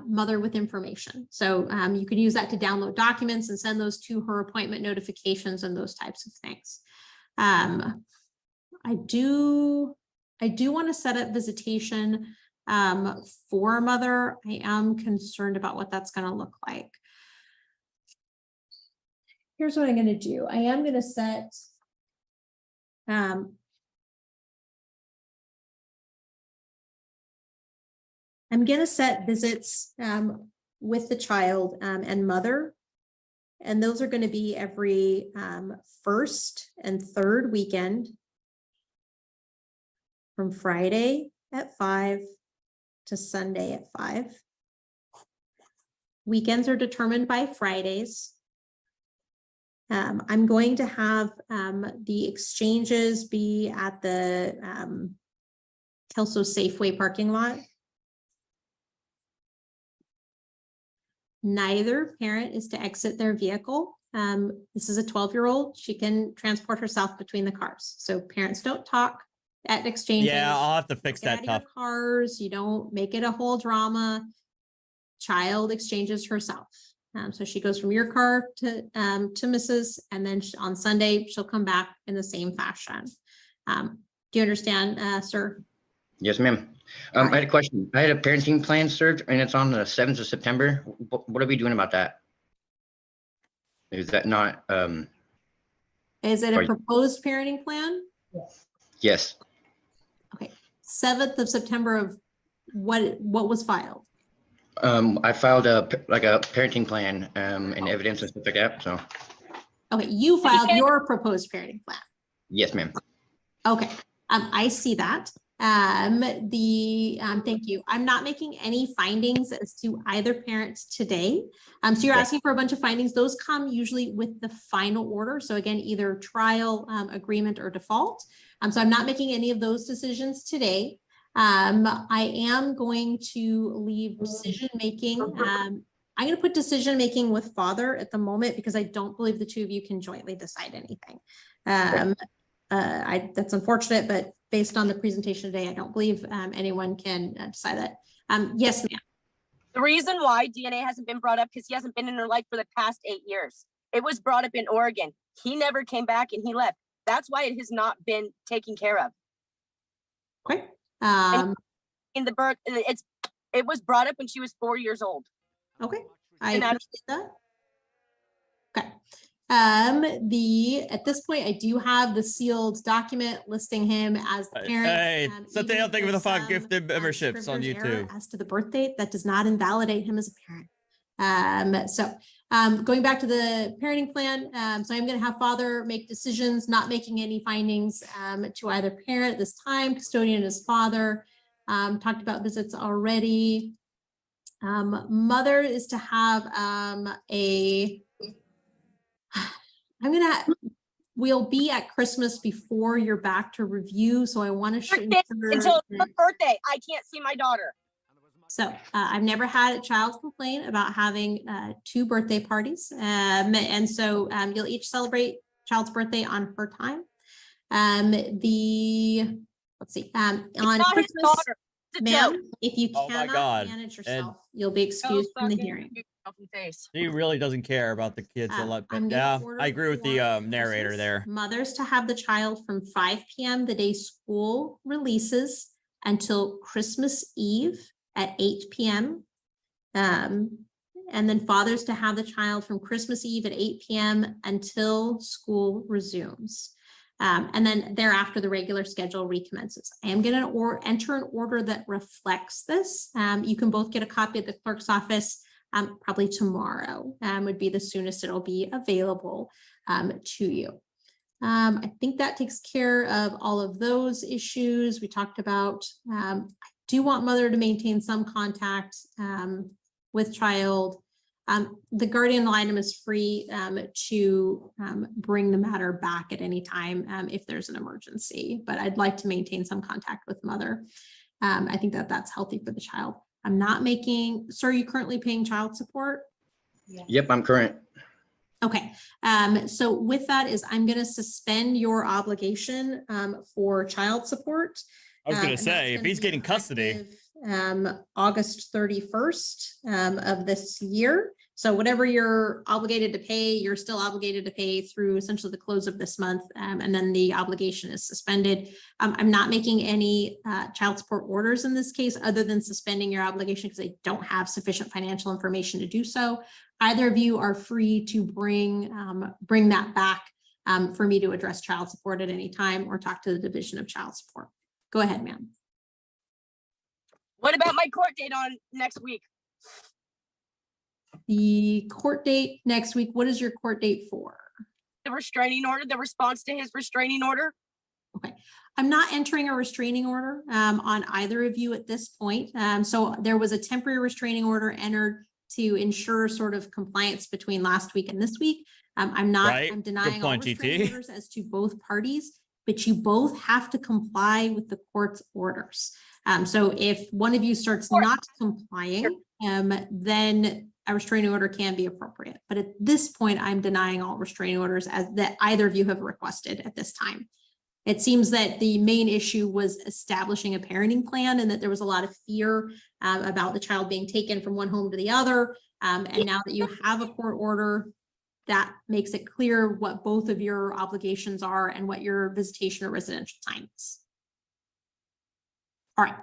mother with information. So you can use that to download documents and send those to her appointment notifications and those types of things. I do want to set up visitation for mother. I am concerned about what that's going to look like. Here's what I'm going to do. I am going to set I'm going to set visits with the child and mother, and those are going to be every first and third weekend from Friday at 5 to Sunday at 5. Weekends are determined by Fridays. I'm going to have the exchanges be at the Kelso Safeway parking lot. Neither parent is to exit their vehicle. This is a 12-year-old. She can transport herself between the cars. So parents don't talk at exchanges. Yeah, I'll have to fix that tough. Cars, you don't make it a whole drama. Child exchanges herself. So she goes from your car to Mrs. and then on Sunday, she'll come back in the same fashion. Do you understand, sir? Yes, ma'am. I had a question. I had a parenting plan served and it's on the 7th of September. What are we doing about that? Is that not? Is it a proposed parenting plan? Yes. Okay. 7th of September of what was filed? I filed a parenting plan and evidence and stuff like that. So. Okay, you filed your proposed parenting plan. Yes, ma'am. Okay, I see that. Thank you. I'm not making any findings as to either parent today. So you're asking for a bunch of findings. Those come usually with the final order. So again, either trial, agreement, or default. So I'm not making any of those decisions today. I am going to leave decision-making. I'm going to put decision-making with father at the moment because I don't believe the two of you can jointly decide anything. That's unfortunate, but based on the presentation today, I don't believe anyone can decide that. Yes, ma'am. The reason why DNA hasn't been brought up because he hasn't been in her life for the past 8 years. It was brought up in Oregon. He never came back and he left. That's why it has not been taken care of. Okay. In the birth, it's It was brought up when she was 4 years old. Okay, I And appreciate that. Okay. At this point, I do have the sealed document listing him as the parent. Hey, something even else. Thank you for the if there's 5 gifted memberships on scrivener's error YouTube. as to the birth date, that does not invalidate him as a parent. Going back to the parenting plan, so I'm going to have father make decisions, not making any findings to either parent this time. Custodian is father. Talked about visits already. Mother is to have we'll be at Christmas before you're back to review. So I want to until her birthday, I can't see my daughter. So I've never had a child complain about having 2 birthday parties. And so you'll each celebrate child's birthday on her time. Let's see, on Christmas, ma'am, if you cannot manage yourself, you'll be excused from the hearing. He really doesn't care about the kids a lot. But yeah, I agree with the narrator there. Mothers to have the child from 5 p.m. the day school releases until Christmas Eve at 8 p.m. And then fathers to have the child from Christmas Eve at 8 p.m. until school resumes. And then thereafter, the regular schedule recommences. I am going to enter an order that reflects this. You can both get a copy at the clerk's office probably tomorrow would be the soonest it'll be available to you. I think that takes care of all of those issues we talked about. I do want mother to maintain some contact with child. The guardian item is free to bring the matter back at any time if there's an emergency, but I'd like to maintain some contact with mother. I think that that's healthy for the child. I'm not making, sir, are you currently paying child support? Yep, I'm current. Okay, so with that is I'm going to suspend your obligation for child support. I was going to say, if he's getting custody. August 31st of this year. So whatever you're obligated to pay, you're still obligated to pay through essentially the close of this month. And then the obligation is suspended. I'm not making any child support orders in this case, other than suspending your obligation because I don't have sufficient financial information to do so. Either of you are free to bring that back for me to address child support at any time or talk to the Division of Child Support. Go ahead, ma'am. What about my court date on next week? The court date next week, what is your court date for? The restraining order, the response to his restraining order. Okay, I'm not entering a restraining order on either of you at this point. So there was a temporary restraining order entered to ensure sort of compliance between last week and this week. I'm denying all restraining orders as to both parties, but you both have to comply with the court's orders. So if one of you starts not complying, then a restraining order can be appropriate. But at this point, I'm denying all restraining orders as that either of you have requested at this time. It seems that the main issue was establishing a parenting plan and that there was a lot of fear about the child being taken from one home to the other. And now that you have a court order, that makes it clear what both of your obligations are and what your visitation or residential time is. All right,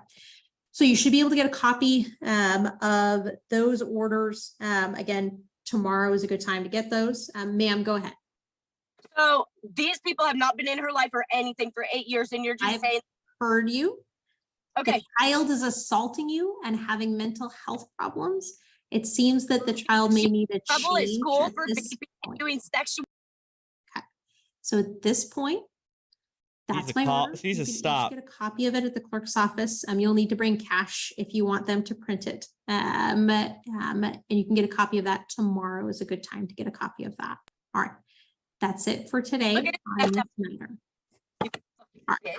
so you should be able to get a copy of those orders. Again, tomorrow is a good time to get those. Ma'am, go ahead. So these people have not been in her life or anything for 8 years, and you're just saying. Heard you. Okay. The child is assaulting you and having mental health problems. It seems that the child may need a trouble at change school at for this point. doing sexual. Okay. So at this point, that's my order. You can each get a copy of it at the clerk's office. You'll need to bring cash if you want them to print it. And you can get a copy of that tomorrow is a good time to get a copy of that. All right. That's it for today. On this matter. All right.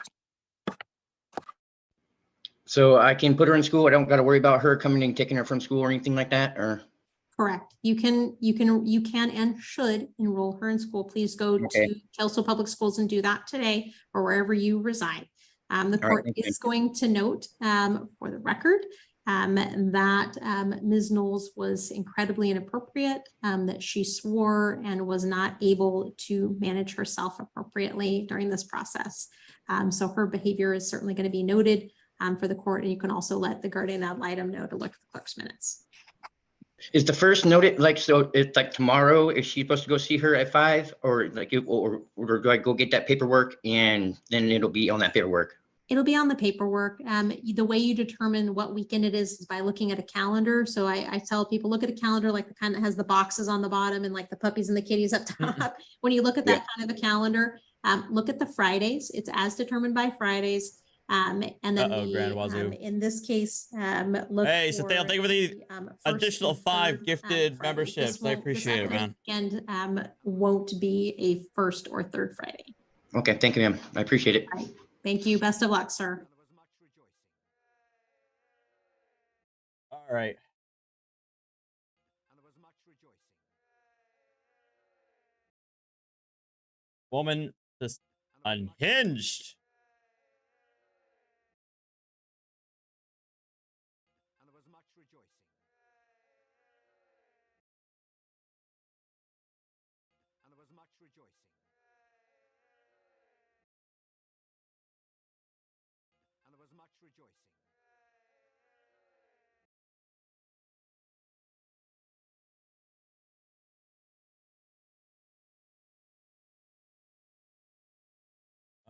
So I can put her in school. I don't got to worry about her coming and taking her from school or anything like that, or? Correct. You can and should enroll her in school. Please go to Kelso Public Schools and do that today or wherever you reside. The court is going to note for the record that Ms. Nolles was incredibly inappropriate, that she swore and was not able to manage herself appropriately during this process. So her behavior is certainly going to be noted. for the court. And you can also let the guardian ad litem know to look at the clerk's minutes. Is the first noted, like, so it's like tomorrow, is she supposed to go see her at 5, or like, or do I go get that paperwork and then it'll be on that paperwork? It'll be on the paperwork. The way you determine what weekend it is by looking at a calendar. So I tell people, look at a calendar like the kind that has the boxes on the bottom and like the puppies and the kitties up top. When you look at that kind of a calendar, look at the Fridays. It's as determined by Fridays. And then in this case, look. Hey, so thank you for the additional 5 gifted memberships. I appreciate it, man. And won't be a first or third Friday. Okay, thank you, ma'am. I appreciate it. Right. Thank you. Best of luck, sir. All right. Woman just unhinged.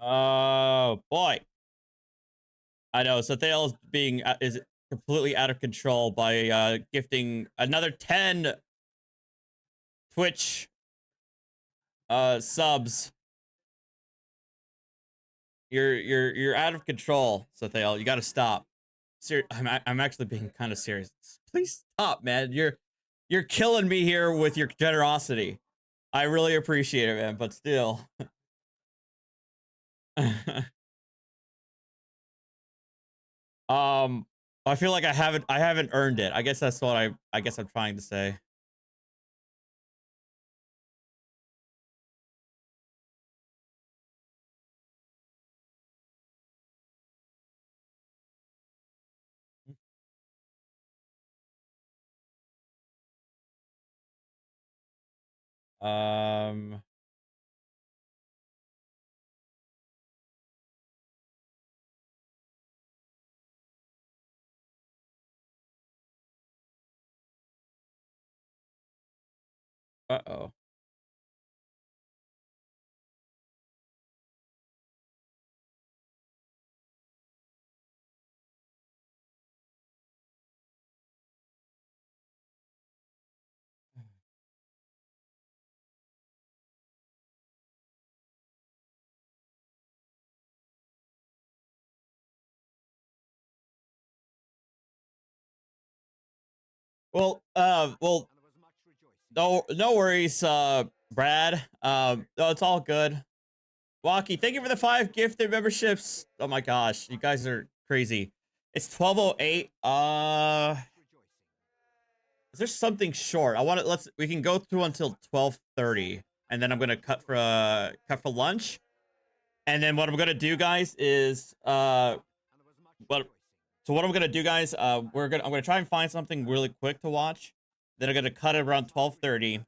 Oh boy. I know. So Thales being is completely out of control by gifting another 10 Twitch subs. You're out of control, Sathael. You got to stop. I'm actually being kind of serious. Please stop, man. You're killing me here with your generosity. I really appreciate it, man, but still. I feel like I haven't earned it. I guess that's what I guess I'm trying to say. Uh-oh. Well, no worries, Brad. No, it's all good. Walkie, thank you for the 5 gifted memberships. Oh my gosh, you guys are crazy. It's 12:08. Is there something short? We can go through until 12:30, and then I'm gonna cut for lunch. And then what I'm gonna do, guys, is I'm gonna try and find something really quick to watch. Then I'm gonna cut it around 12:30,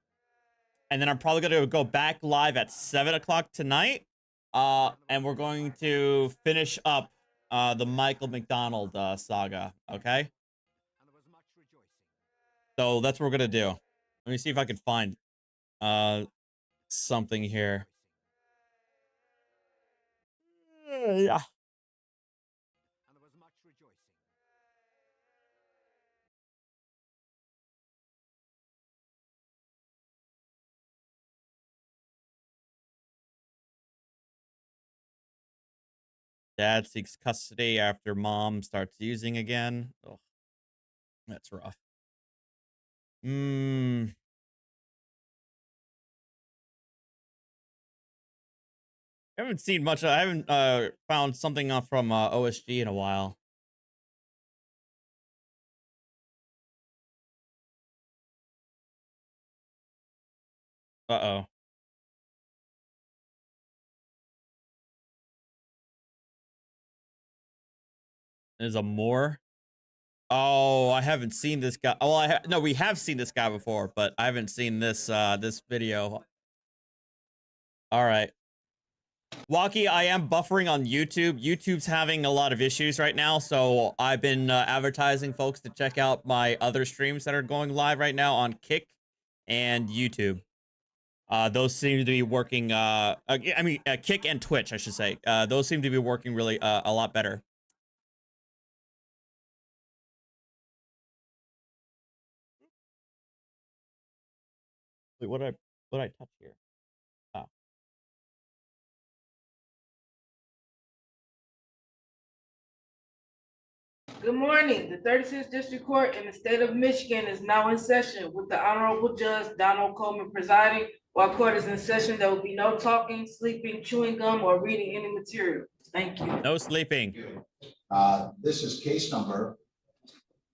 and then I'm probably gonna go back live at 7 o'clock tonight. And we're going to finish up the Michael McDonald saga. Okay. So that's what we're gonna do. Let me see if I can find something here. Yeah. Dad seeks custody after mom starts using again. Oh, that's rough. I haven't seen much. I haven't found something from OSG in a while. Uh-oh. There's a more. Oh, I haven't seen this guy. Oh, no, we have seen this guy before, but I haven't seen this this video. All right. Waki, I am buffering on YouTube. YouTube's having a lot of issues right now, so I've been advertising folks to check out my other streams that are going live right now on Kick and YouTube. Those seem to be working, Kick and Twitch, I should say. Those seem to be working really a lot better. Wait, what did I touch here? Oh. Good morning. The 36th District Court in the state of Michigan is now in session with the Honorable Judge Donald Coleman presiding. While court is in session, there will be no talking, sleeping, chewing gum, or reading any material. Thank you. No sleeping. This is case number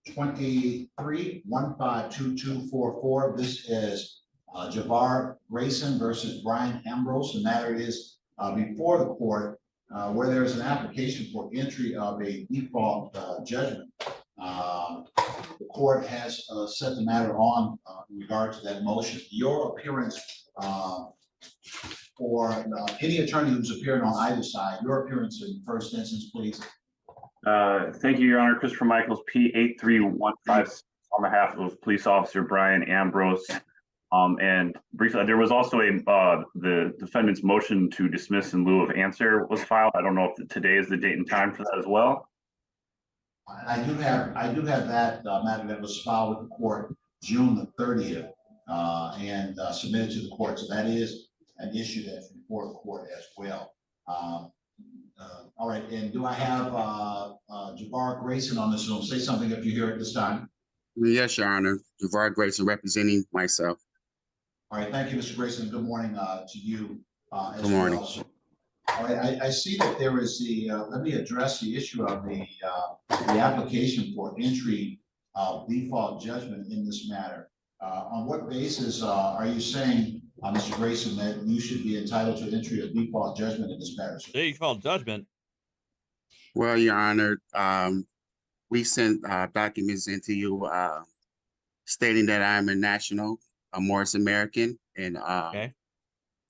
23-152244. This is Javar Grayson versus Brian Ambrose. The matter is before the court where there is an application for entry of a default judgment. The court has set the matter on in regard to that motion. Your appearance for any attorney who's appearing on either side, your appearance in first instance, please. Thank you, Your Honor. Christopher Michaels, P83156, on behalf of Police Officer Brian Ambrose. And briefly, there was also the defendant's motion to dismiss in lieu of answer was filed. I don't know if today is the date and time for that as well. I do have that matter that was filed with the court June the 30th and submitted to the court. So that is an issue that's before the court as well. All right, and do I have Javar Grayson on the Zoom? Say something if you hear it this time. Yes, Your Honor. Javar Grayson representing myself. All right, thank you, Mr. Grayson. Good morning to you as Good morning. well. So, all right, I see that there is the, let me address the issue of the application for entry of default judgment in this matter. On what basis are you saying, Mr. Grayson, that you should be entitled to entry of default judgment in this matter? Default judgment? Well, Your Honor, we sent documents into you stating that I'm a national, a Morris American, and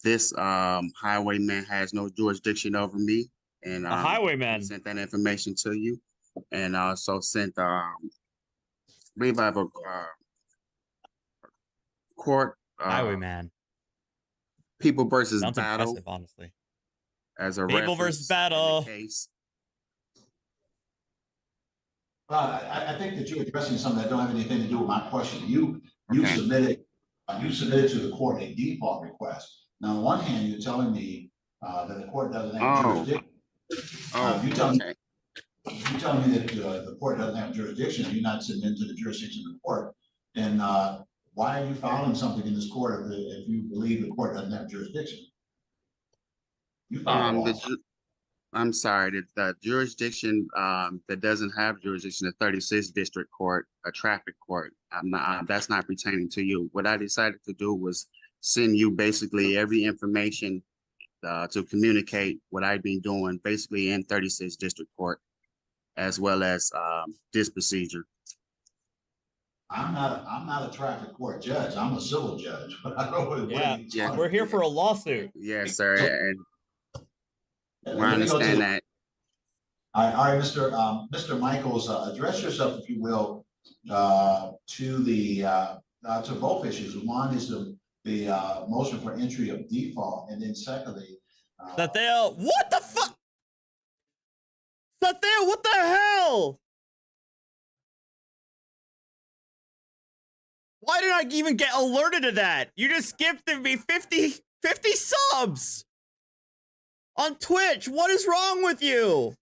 this highwayman has no jurisdiction over me. And a highwayman sent that information to you, and also sent, I believe I have a court highwayman. People versus Sounds Battle. impressive, honestly. As a People versus Battle case. I think that you're addressing something that don't have anything to do with my question. You submitted to the court a default request. Now, on one hand, you're telling me that the court doesn't have jurisdiction. You tell me that the court doesn't have jurisdiction. You're not submitting to the jurisdiction of the court. And why are you filing something in this court if you believe the court doesn't have jurisdiction? You I'm sorry, the jurisdiction that doesn't have jurisdiction, the 36th District Court, a traffic court, that's not pertaining to you. What I decided to do was send you basically every information to communicate what I've been doing basically in 36th District Court, as well as this procedure. I'm not a traffic court judge. I'm a civil judge. But I don't know yeah, we're here for a lawsuit. Yes, sir. And I understand that. All right, Mr. Michaels, address yourself, if you will, to both issues. One is the motion for entry of default, and then secondly, what the fuck? Sathiel, what the hell? Why did I even get alerted to that? You just gifted me 50 subs on Twitch. What is wrong with you?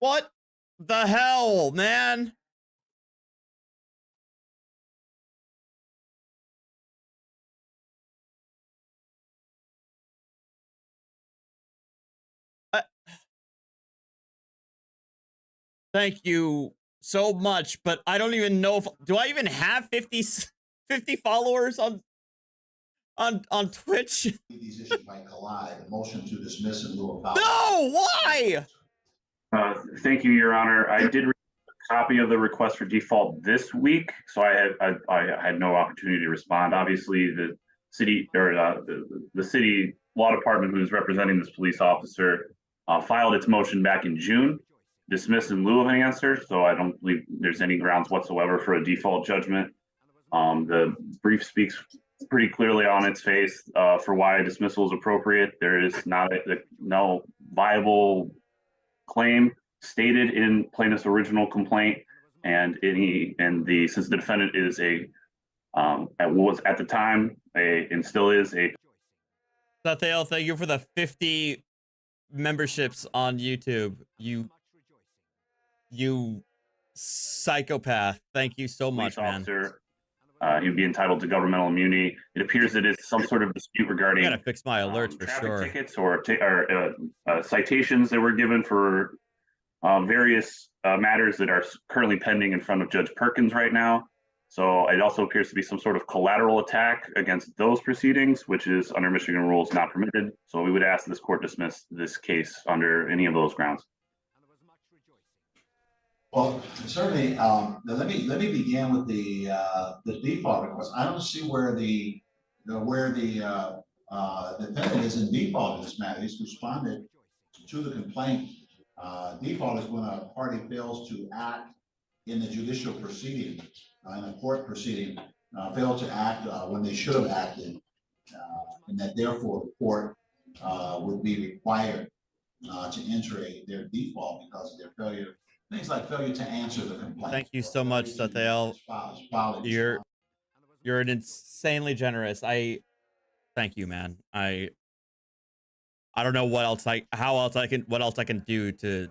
What the hell, man? Thank you so much, but I don't even know if, do I even have 50 followers on on Twitch. These issues might collide. A motion to dismiss in lieu of No, why? Thank you, Your Honor. I did receive a copy of the request for default this week, so I had no opportunity to respond. Obviously, the city or the city law department who's representing this police officer filed its motion back in June, dismissed in lieu of an answer. So I don't believe there's any grounds whatsoever for a default judgment. The brief speaks pretty clearly on its face for why a dismissal is appropriate. There is no viable claim stated in plaintiff's original complaint, and since the defendant is was at the time and still is a. Sathiel, thank you for the 50 memberships on YouTube. You psychopath. Thank you so much, man. He'd be entitled to governmental immunity. It appears that it's some sort of dispute regarding. I gotta fix my alerts for traffic sure. Tickets or citations that were given for various matters that are currently pending in front of Judge Perkins right now. So it also appears to be some sort of collateral attack against those proceedings, which is under Michigan rules not permitted. So we would ask this court dismiss this case under any of those grounds. Well, certainly. Let me begin with the default request. I don't see where the defendant is in default in this matter. He's responded to the complaint. Default is when a party fails to act in the judicial proceeding, in a court proceeding, failed to act when they should have acted, and that therefore the court would be required to enter their default because of their failure. Things like failure to answer the complaint. Thank you so much, Sathiel. You're an insanely generous. Thank you, man. I don't know what else I can do to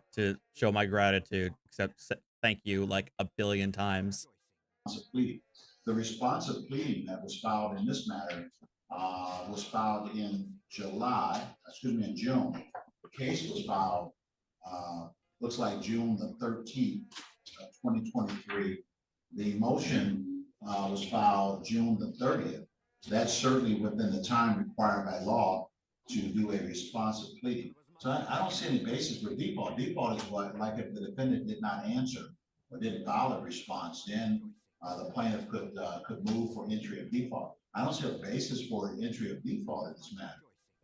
show my gratitude except thank you like a billion times. The responsive pleading that was filed in this matter was filed in June. The case was filed looks like June the 13th, 2023. The motion was filed June the 30th. So that's certainly within the time required by law to do a responsive pleading. So I don't see any basis for default. Default is what, like if the defendant did not answer or didn't file a response, then the plaintiff could move for entry of default. I don't see a basis for entry of default in this matter.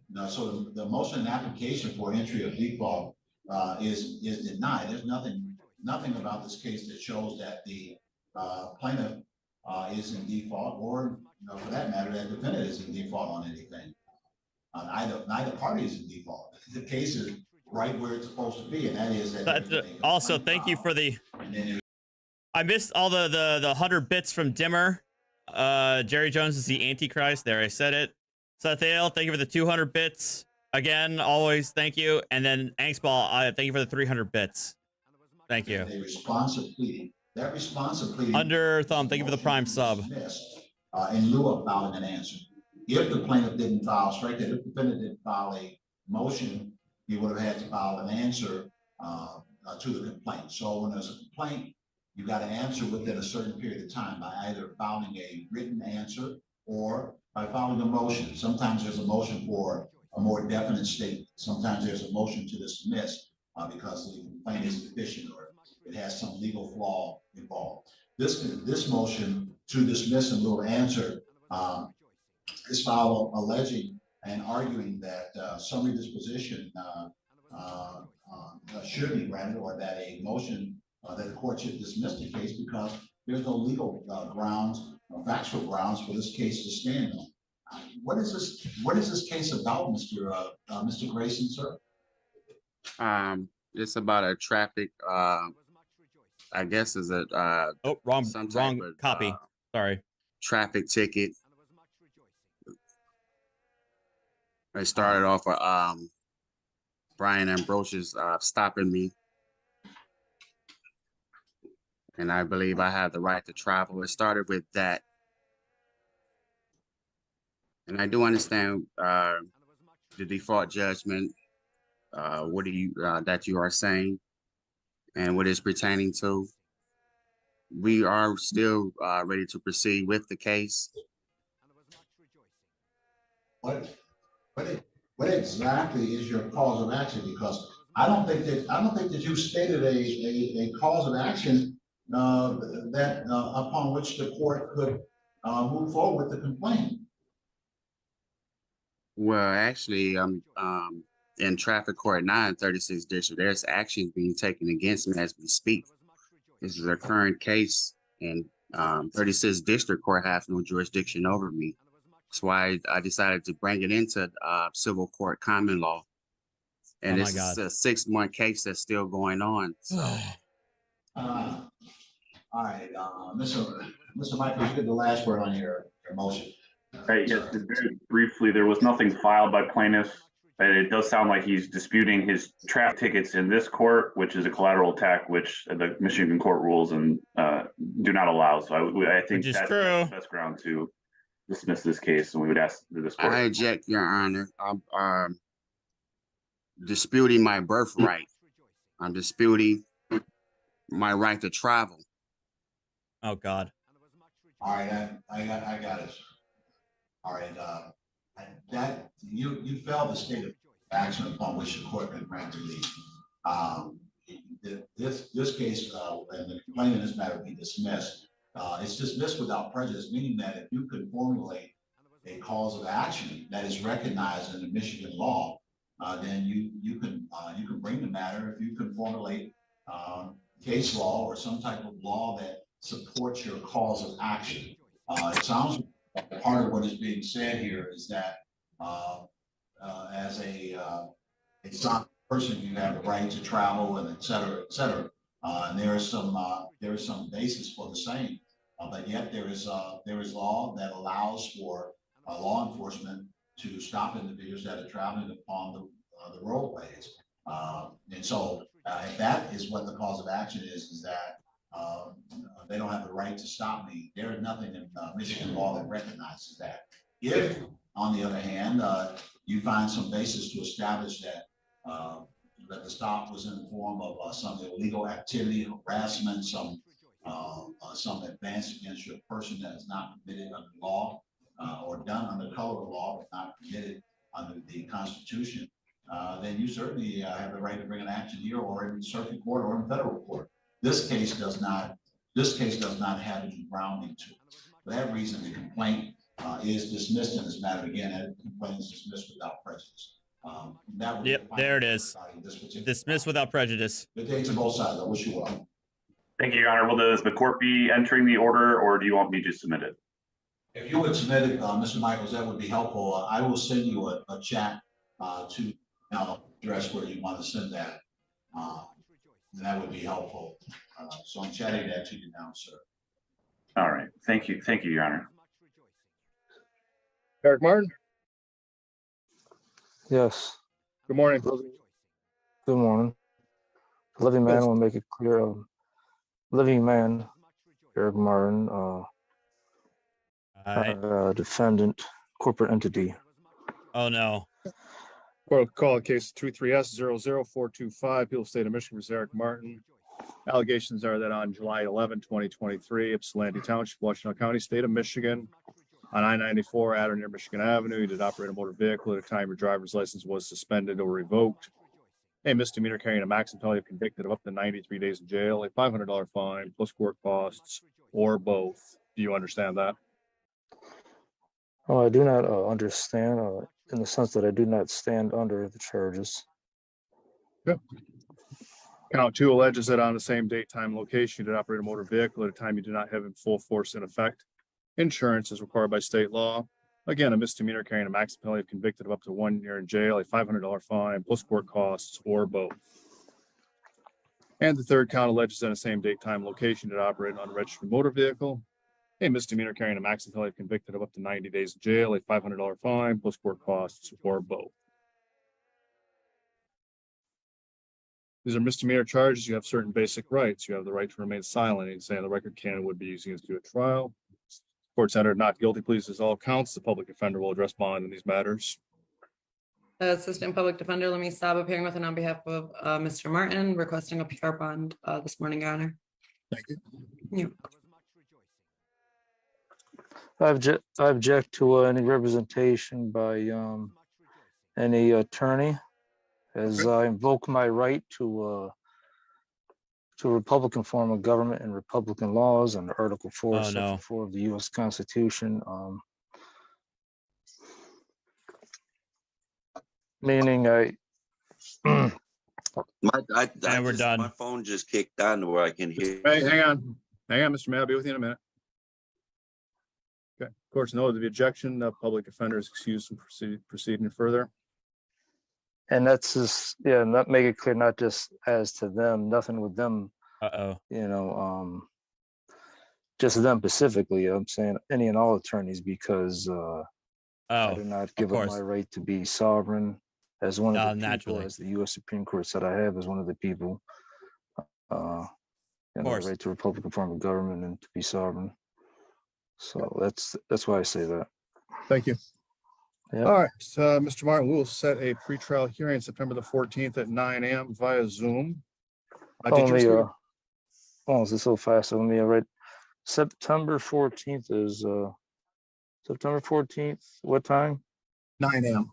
No, so the motion and application for entry of default is denied. There's nothing about this case that shows that the plaintiff is in default, or for that matter, that defendant is in default on anything. Neither party is in default. The case is right where it's supposed to be, and that is that. Also, thank you for the. I missed all the 100 bits from Dimmer. Jerry Jones is the Antichrist. There, I said it. Sathiel, thank you for the 200 bits. Again, always thank you. And then Angstball, thank you for the 300 bits. Thank you. A responsive pleading. That responsive pleading. Under thumb, thank you for the prime sub. In lieu of filing an answer. If the plaintiff didn't file, strike that, if the defendant didn't file a motion, he would have had to file an answer to the complaint. So when there's a complaint, you got to answer within a certain period of time by either filing a written answer or by filing a motion. Sometimes there's a motion for a more definite statement. Sometimes there's a motion to dismiss because the complaint is deficient or it has some legal flaw involved. This motion to dismiss in lieu of answer is filed alleging and arguing that summary disposition should be granted, or that a motion that the court should dismiss the case because there's no legal grounds, factual grounds for this case to stand on. What is this case about, Mr. Grayson, sir? It's about a traffic. I guess is a wrong copy. Sorry. Traffic ticket. I started off with Brian Ambrose stopping me, and I believe I have the right to travel. It started with that, and I do understand the default judgment. What do you that you are saying, and what it's pertaining to? We are still ready to proceed with the case. what exactly is your cause of action? Because I don't think that you stated a cause of action that upon which the court could move forward with the complaint. Well, actually, in traffic court 936 district, there's actions being taken against me as we speak. This is a current case, and 36 district court has no jurisdiction over me. That's why I decided to bring it into civil court common law. And this is a 6-month case that's still going on. So, all right, Mr. Michael, you get the last word on your motion. Right, yes, very briefly, there was nothing filed by plaintiff, and it does sound like he's disputing his traffic tickets in this court, which is a collateral attack, which the Michigan court rules and do not allow. So I think that's the best ground to dismiss this case, and we would ask this court. I object, Your Honor. I'm disputing my birthright. I'm disputing my right to travel. Oh God. All right, I got it. All right, that you failed the state of action upon which the court can grant relief. This case and the complaint in this matter be dismissed. It's dismissed without prejudice, meaning that if you could formulate a cause of action that is recognized in the Michigan law, then you can bring the matter. If you can formulate case law or some type of law that supports your cause of action. It sounds like part of what is being said here is that as a person, you have the right to travel and et cetera, et cetera. And there is some basis for the same, but yet there is law that allows for law enforcement to stop individuals that are traveling upon the roadways. And so if that is what the cause of action is that they don't have the right to stop me, there is nothing in Michigan law that recognizes that. If, on the other hand, you find some basis to establish that that the stop was in the form of some illegal activity, harassment, some advance against your person that is not permitted under law or done under color of law, but not permitted under the Constitution, then you certainly have the right to bring an action here or in circuit court or in federal court. This case does not have any grounding to it. For that reason, the complaint is dismissed in this matter again, and the complaint is dismissed without prejudice. Yep, there it is. Dismissed without prejudice. Good day to both sides. I wish you well. Thank you, Your Honor. Will the court be entering the order, or do you want me to submit it? If you would submit it, Mr. Michaels, that would be helpful. I will send you a chat to address where you want to send that. And that would be helpful. So I'm chatting that to you now, sir. All right. Thank you. Thank you, Your Honor. Eric Martin? Yes. Good morning. Good morning. Living man will make it clear. Living man, Eric Martin, defendant, corporate entity. Oh no. Court call case 23S00425, People State of Michigan versus Eric Martin. Allegations are that on July 11, 2023, Ypsilanti Township, Washington County, State of Michigan, on I-94 at or near Michigan Avenue, you did operate a motor vehicle at a time your driver's license was suspended or revoked. A misdemeanor carrying a maximum penalty of convicted of up to 93 days in jail, a $500 fine plus court costs, or both. Do you understand that? Oh, I do not understand in the sense that I do not stand under the charges. Yep. Count 2 alleges that on the same date, time, location, you did operate a motor vehicle at a time you did not have in full force in effect. Insurance is required by state law. Again, a misdemeanor carrying a maximum penalty of convicted of up to 1 year in jail, a $500 fine, plus court costs, or both. And the third count alleges that on the same date, time, location, did operate an unregistered motor vehicle. A misdemeanor carrying a maximum penalty of convicted of up to 90 days in jail, a $500 fine, plus court costs, or both. These are misdemeanor charges. You have certain basic rights. You have the right to remain silent. And saying the record can would be using it to do a trial. Court's entered not guilty pleas as all counts. The public defender will address bond in these matters. Assistant Public Defender Lemmy Saab appearing with and on behalf of Mr. Martin, requesting a PR bond this morning, Your Honor. Thank you. Yeah. I object to any representation by any attorney, as I invoke my right to Republican form of government and Republican laws under Article 4, Oh, Section no. 4 of the U.S. Constitution. Meaning And we're done. My phone just kicked on to where I can hear. Hey, hang on, Mr. Mayor, I'll be with you in a minute. Okay, court's noted the objection, public offender is excused from proceeding further. And that's just, yeah, not make it clear, not just as to them, nothing with them, you know, just them specifically. I'm saying any and all attorneys, because I do not give up my right to be sovereign as one of the people, as the U.S. Supreme Court said I have as one of the people, and the right to Republican form of government and to be sovereign. So that's why I say that. Thank you. Yeah. All right, Mr. Martin, we will set a pretrial hearing September the 14th at 9 a.m. via Zoom. Oh, is this so fast? Let me write. September 14th is September 14th. What time? 9 a.m.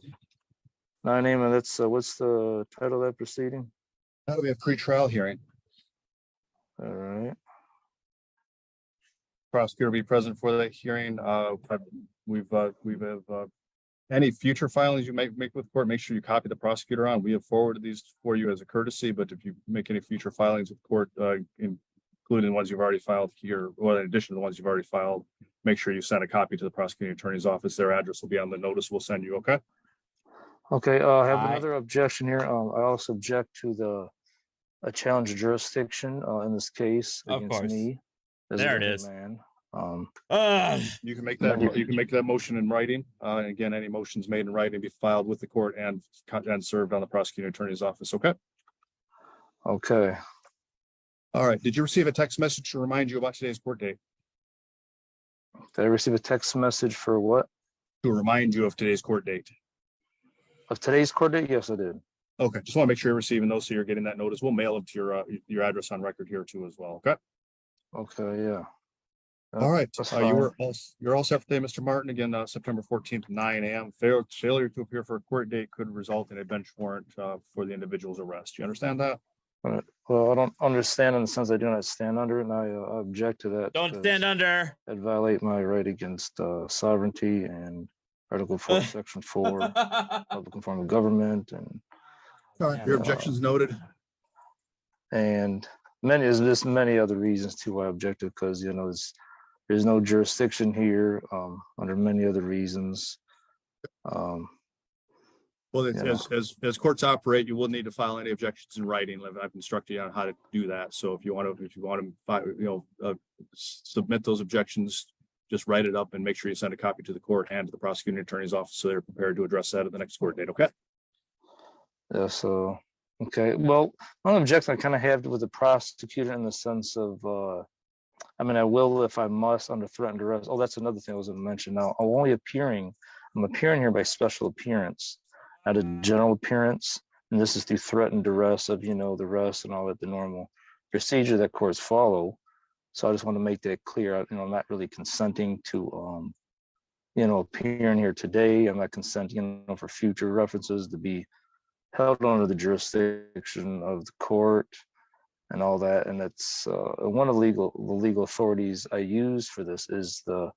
9 a.m. And that's what's the title of that proceeding? That'll be a pretrial hearing. All right. Prosecutor will be present for that hearing. We have any future filings you make with court, make sure you copy the prosecutor on. We have forwarded these for you as a courtesy, but if you make any future filings with court, including the ones you've already filed here, or in addition to the ones you've already filed, make sure you send a copy to the prosecuting attorney's office. Their address will be on the notice we'll send you, okay? Okay, I have another objection here. I also object to a challenge of jurisdiction in this case against me. There it is. Man. You can make that motion in writing. And again, any motions made in writing be filed with the court and served on the prosecuting attorney's office. Okay. Okay. All right. Did you receive a text message to remind you about today's court date? Did I receive a text message for what? To remind you of today's court date. Of today's court date? Yes, I did. Okay. Just want to make sure you're receiving those, so you're getting that notice. We'll mail them to your address on record here too as well. Okay. Okay. Yeah. All right. You're all set for today, Mr. Martin. Again, September 14th, 9 a.m. Failure to appear for a court date could result in a bench warrant for the individual's arrest. You understand that? All right. Well, I don't understand in the sense I do not stand under it, and I object to that. Don't stand under. I'd violate my right against sovereignty and Article 4, Section 4, Republican form of government, and all right. Your objections noted. And there's many other reasons too why I objected, because there's no jurisdiction here under many other reasons. Well, as courts operate, you will need to file any objections in writing. I've instructed you on how to do that. So if you want to submit those objections, just write it up and make sure you send a copy to the court and to the prosecuting attorney's office, so they're prepared to address that at the next court date. Okay. Yeah. So, okay. Well, one objection I kind of have with the prosecutor in the sense of, I will if I must under threat and duress. Oh, that's another thing I was going to mention. Now, I'm appearing here by special appearance, not a general appearance, and this is through threat and duress of the arrest and all that, the normal procedure that courts follow. So I just want to make that clear. I'm not really consenting to appearing here today. I'm not consenting for future references to be held under the jurisdiction of the court and all that. And that's one of the legal authorities I use for this is the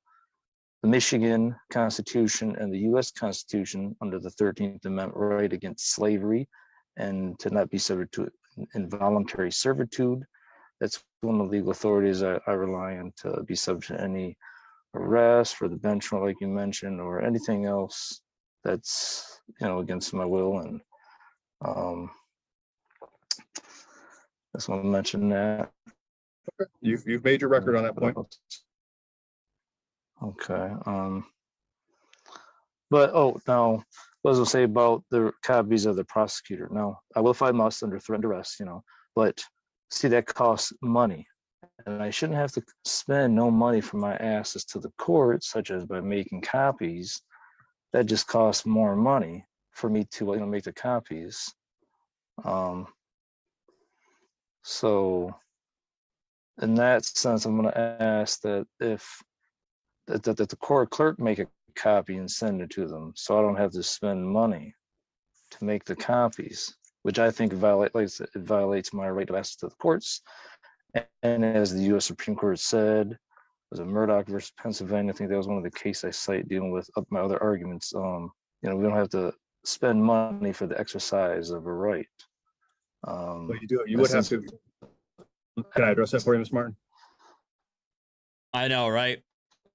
Michigan Constitution and the U.S. Constitution under the 13th Amendment, right against slavery and to not be subject to involuntary servitude. That's one of the legal authorities I rely on to be subject to any arrest for the bench warrant, like you mentioned, or anything else that's against my will. And just want to mention that. You've made your record on that point. Okay. Now, what was I say about the copies of the prosecutor? Now, I will if I must under threat and duress, but see, that costs money, and I shouldn't have to spend no money for my access to the court, such as by making copies. That just costs more money for me to make the copies. So in that sense, I'm going to ask that if that the court clerk make a copy and send it to them, so I don't have to spend money to make the copies, which I think violates my right of access to the courts. And as the U.S. Supreme Court said, was it Murdoch versus Pennsylvania? I think that was one of the cases I cite dealing with my other arguments. You know, we don't have to spend money for the exercise of a right. But you do. You would have to. Can I address that for you, Mr. Martin? I know, right?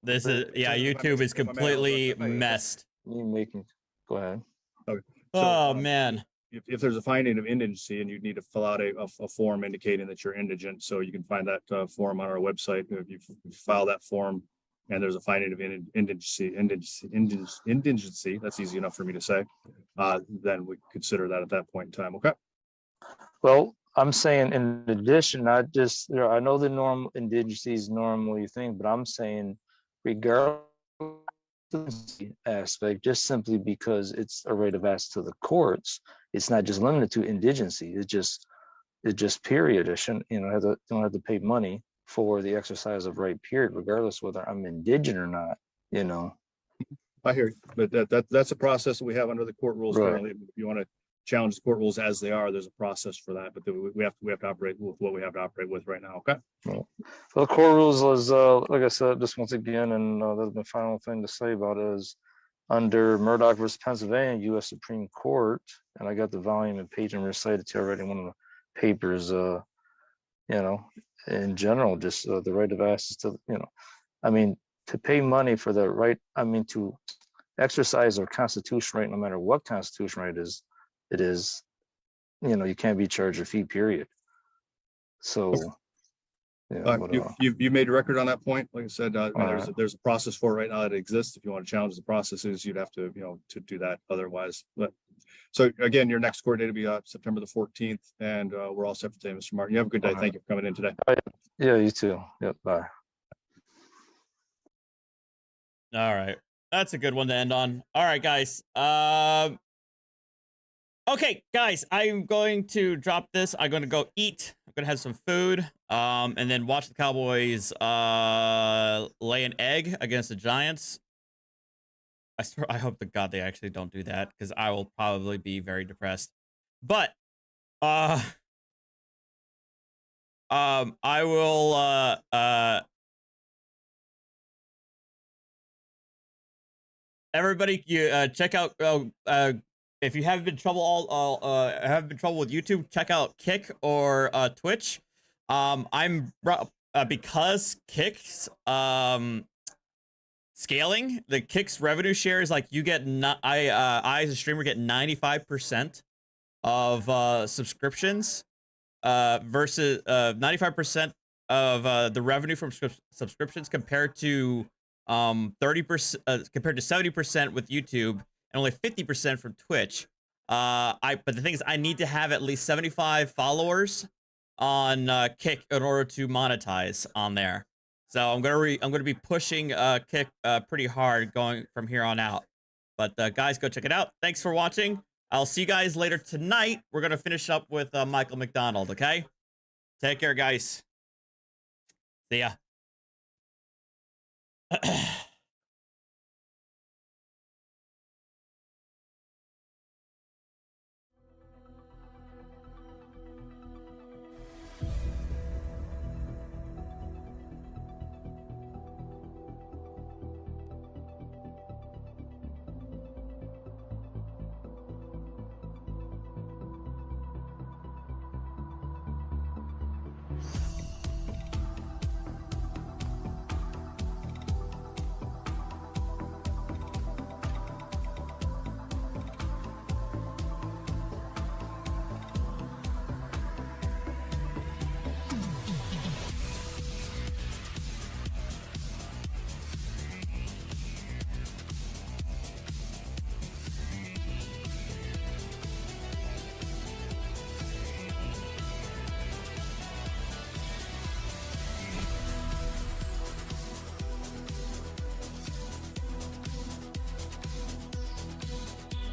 This is YouTube is completely messed. You making? Go ahead. Okay. Oh man. If there's a finding of indigency and you need to fill out a form indicating that you're indigent, so you can find that form on our website. If you file that form and there's a finding of indigency, that's easy enough for me to say, then we consider that at that point in time. Okay. Well, I'm saying in addition, not just, you know, I know the normal indigency is normally a thing, but I'm saying regardless of the aspect, just simply because it's a right of access to the courts, it's not just limited to indigency. It's just period. I shouldn't, you know, don't have to pay money for the exercise of right, period, regardless whether I'm indigent or not, you know. I hear you, but that's a process that we have under the court rules. Right. Currently. If you want to challenge the court rules as they are, there's a process for that, but we have to operate with what we have to operate with right now. Okay. Well, the court rules is, like I said, just once again, and that's the final thing to say about it is under Murdoch versus Pennsylvania, U.S. Supreme Court, and I got the volume and page and recited to already in one of the papers, you know, in general, just the right of access to, you know, I mean, to pay money for the right, I mean, to exercise our constitutional right, no matter what constitutional right it is, you know, you can't be charged a fee, period. So, yeah, you made a record on that point. Like I said, right. there's a process for it right now that exists. If you want to challenge the processes, you'd have to, you know, to do that otherwise. But so again, your next court date will be September the 14th, and we're all set for today, Mr. Martin. You have a good day. Thank you for coming in today. Yeah, you too. Yep, bye. All right. That's a good one to end on. All right, guys. Okay, guys, I'm going to drop this. I'm going to go eat. I'm going to have some food, and then watch the Cowboys lay an egg against the Giants. I hope to God they actually don't do that, because I will probably be very depressed. But I will everybody, you check out if you haven't been trouble have been trouble with YouTube, check out Kick or Twitch. I'm because Kick's scaling, the Kick's revenue share is like you get I as a streamer get 95% of subscriptions versus 95% of the revenue from subscriptions compared to 30% compared to 70% with YouTube, and only 50% from Twitch. But the thing is, I need to have at least 75 followers on Kick in order to monetize on there. So I'm gonna be pushing Kick pretty hard going from here on out. But guys, go check it out. Thanks for watching. I'll see you guys later tonight. We're gonna finish up with Michael McDonald. Okay, take care, guys. See ya.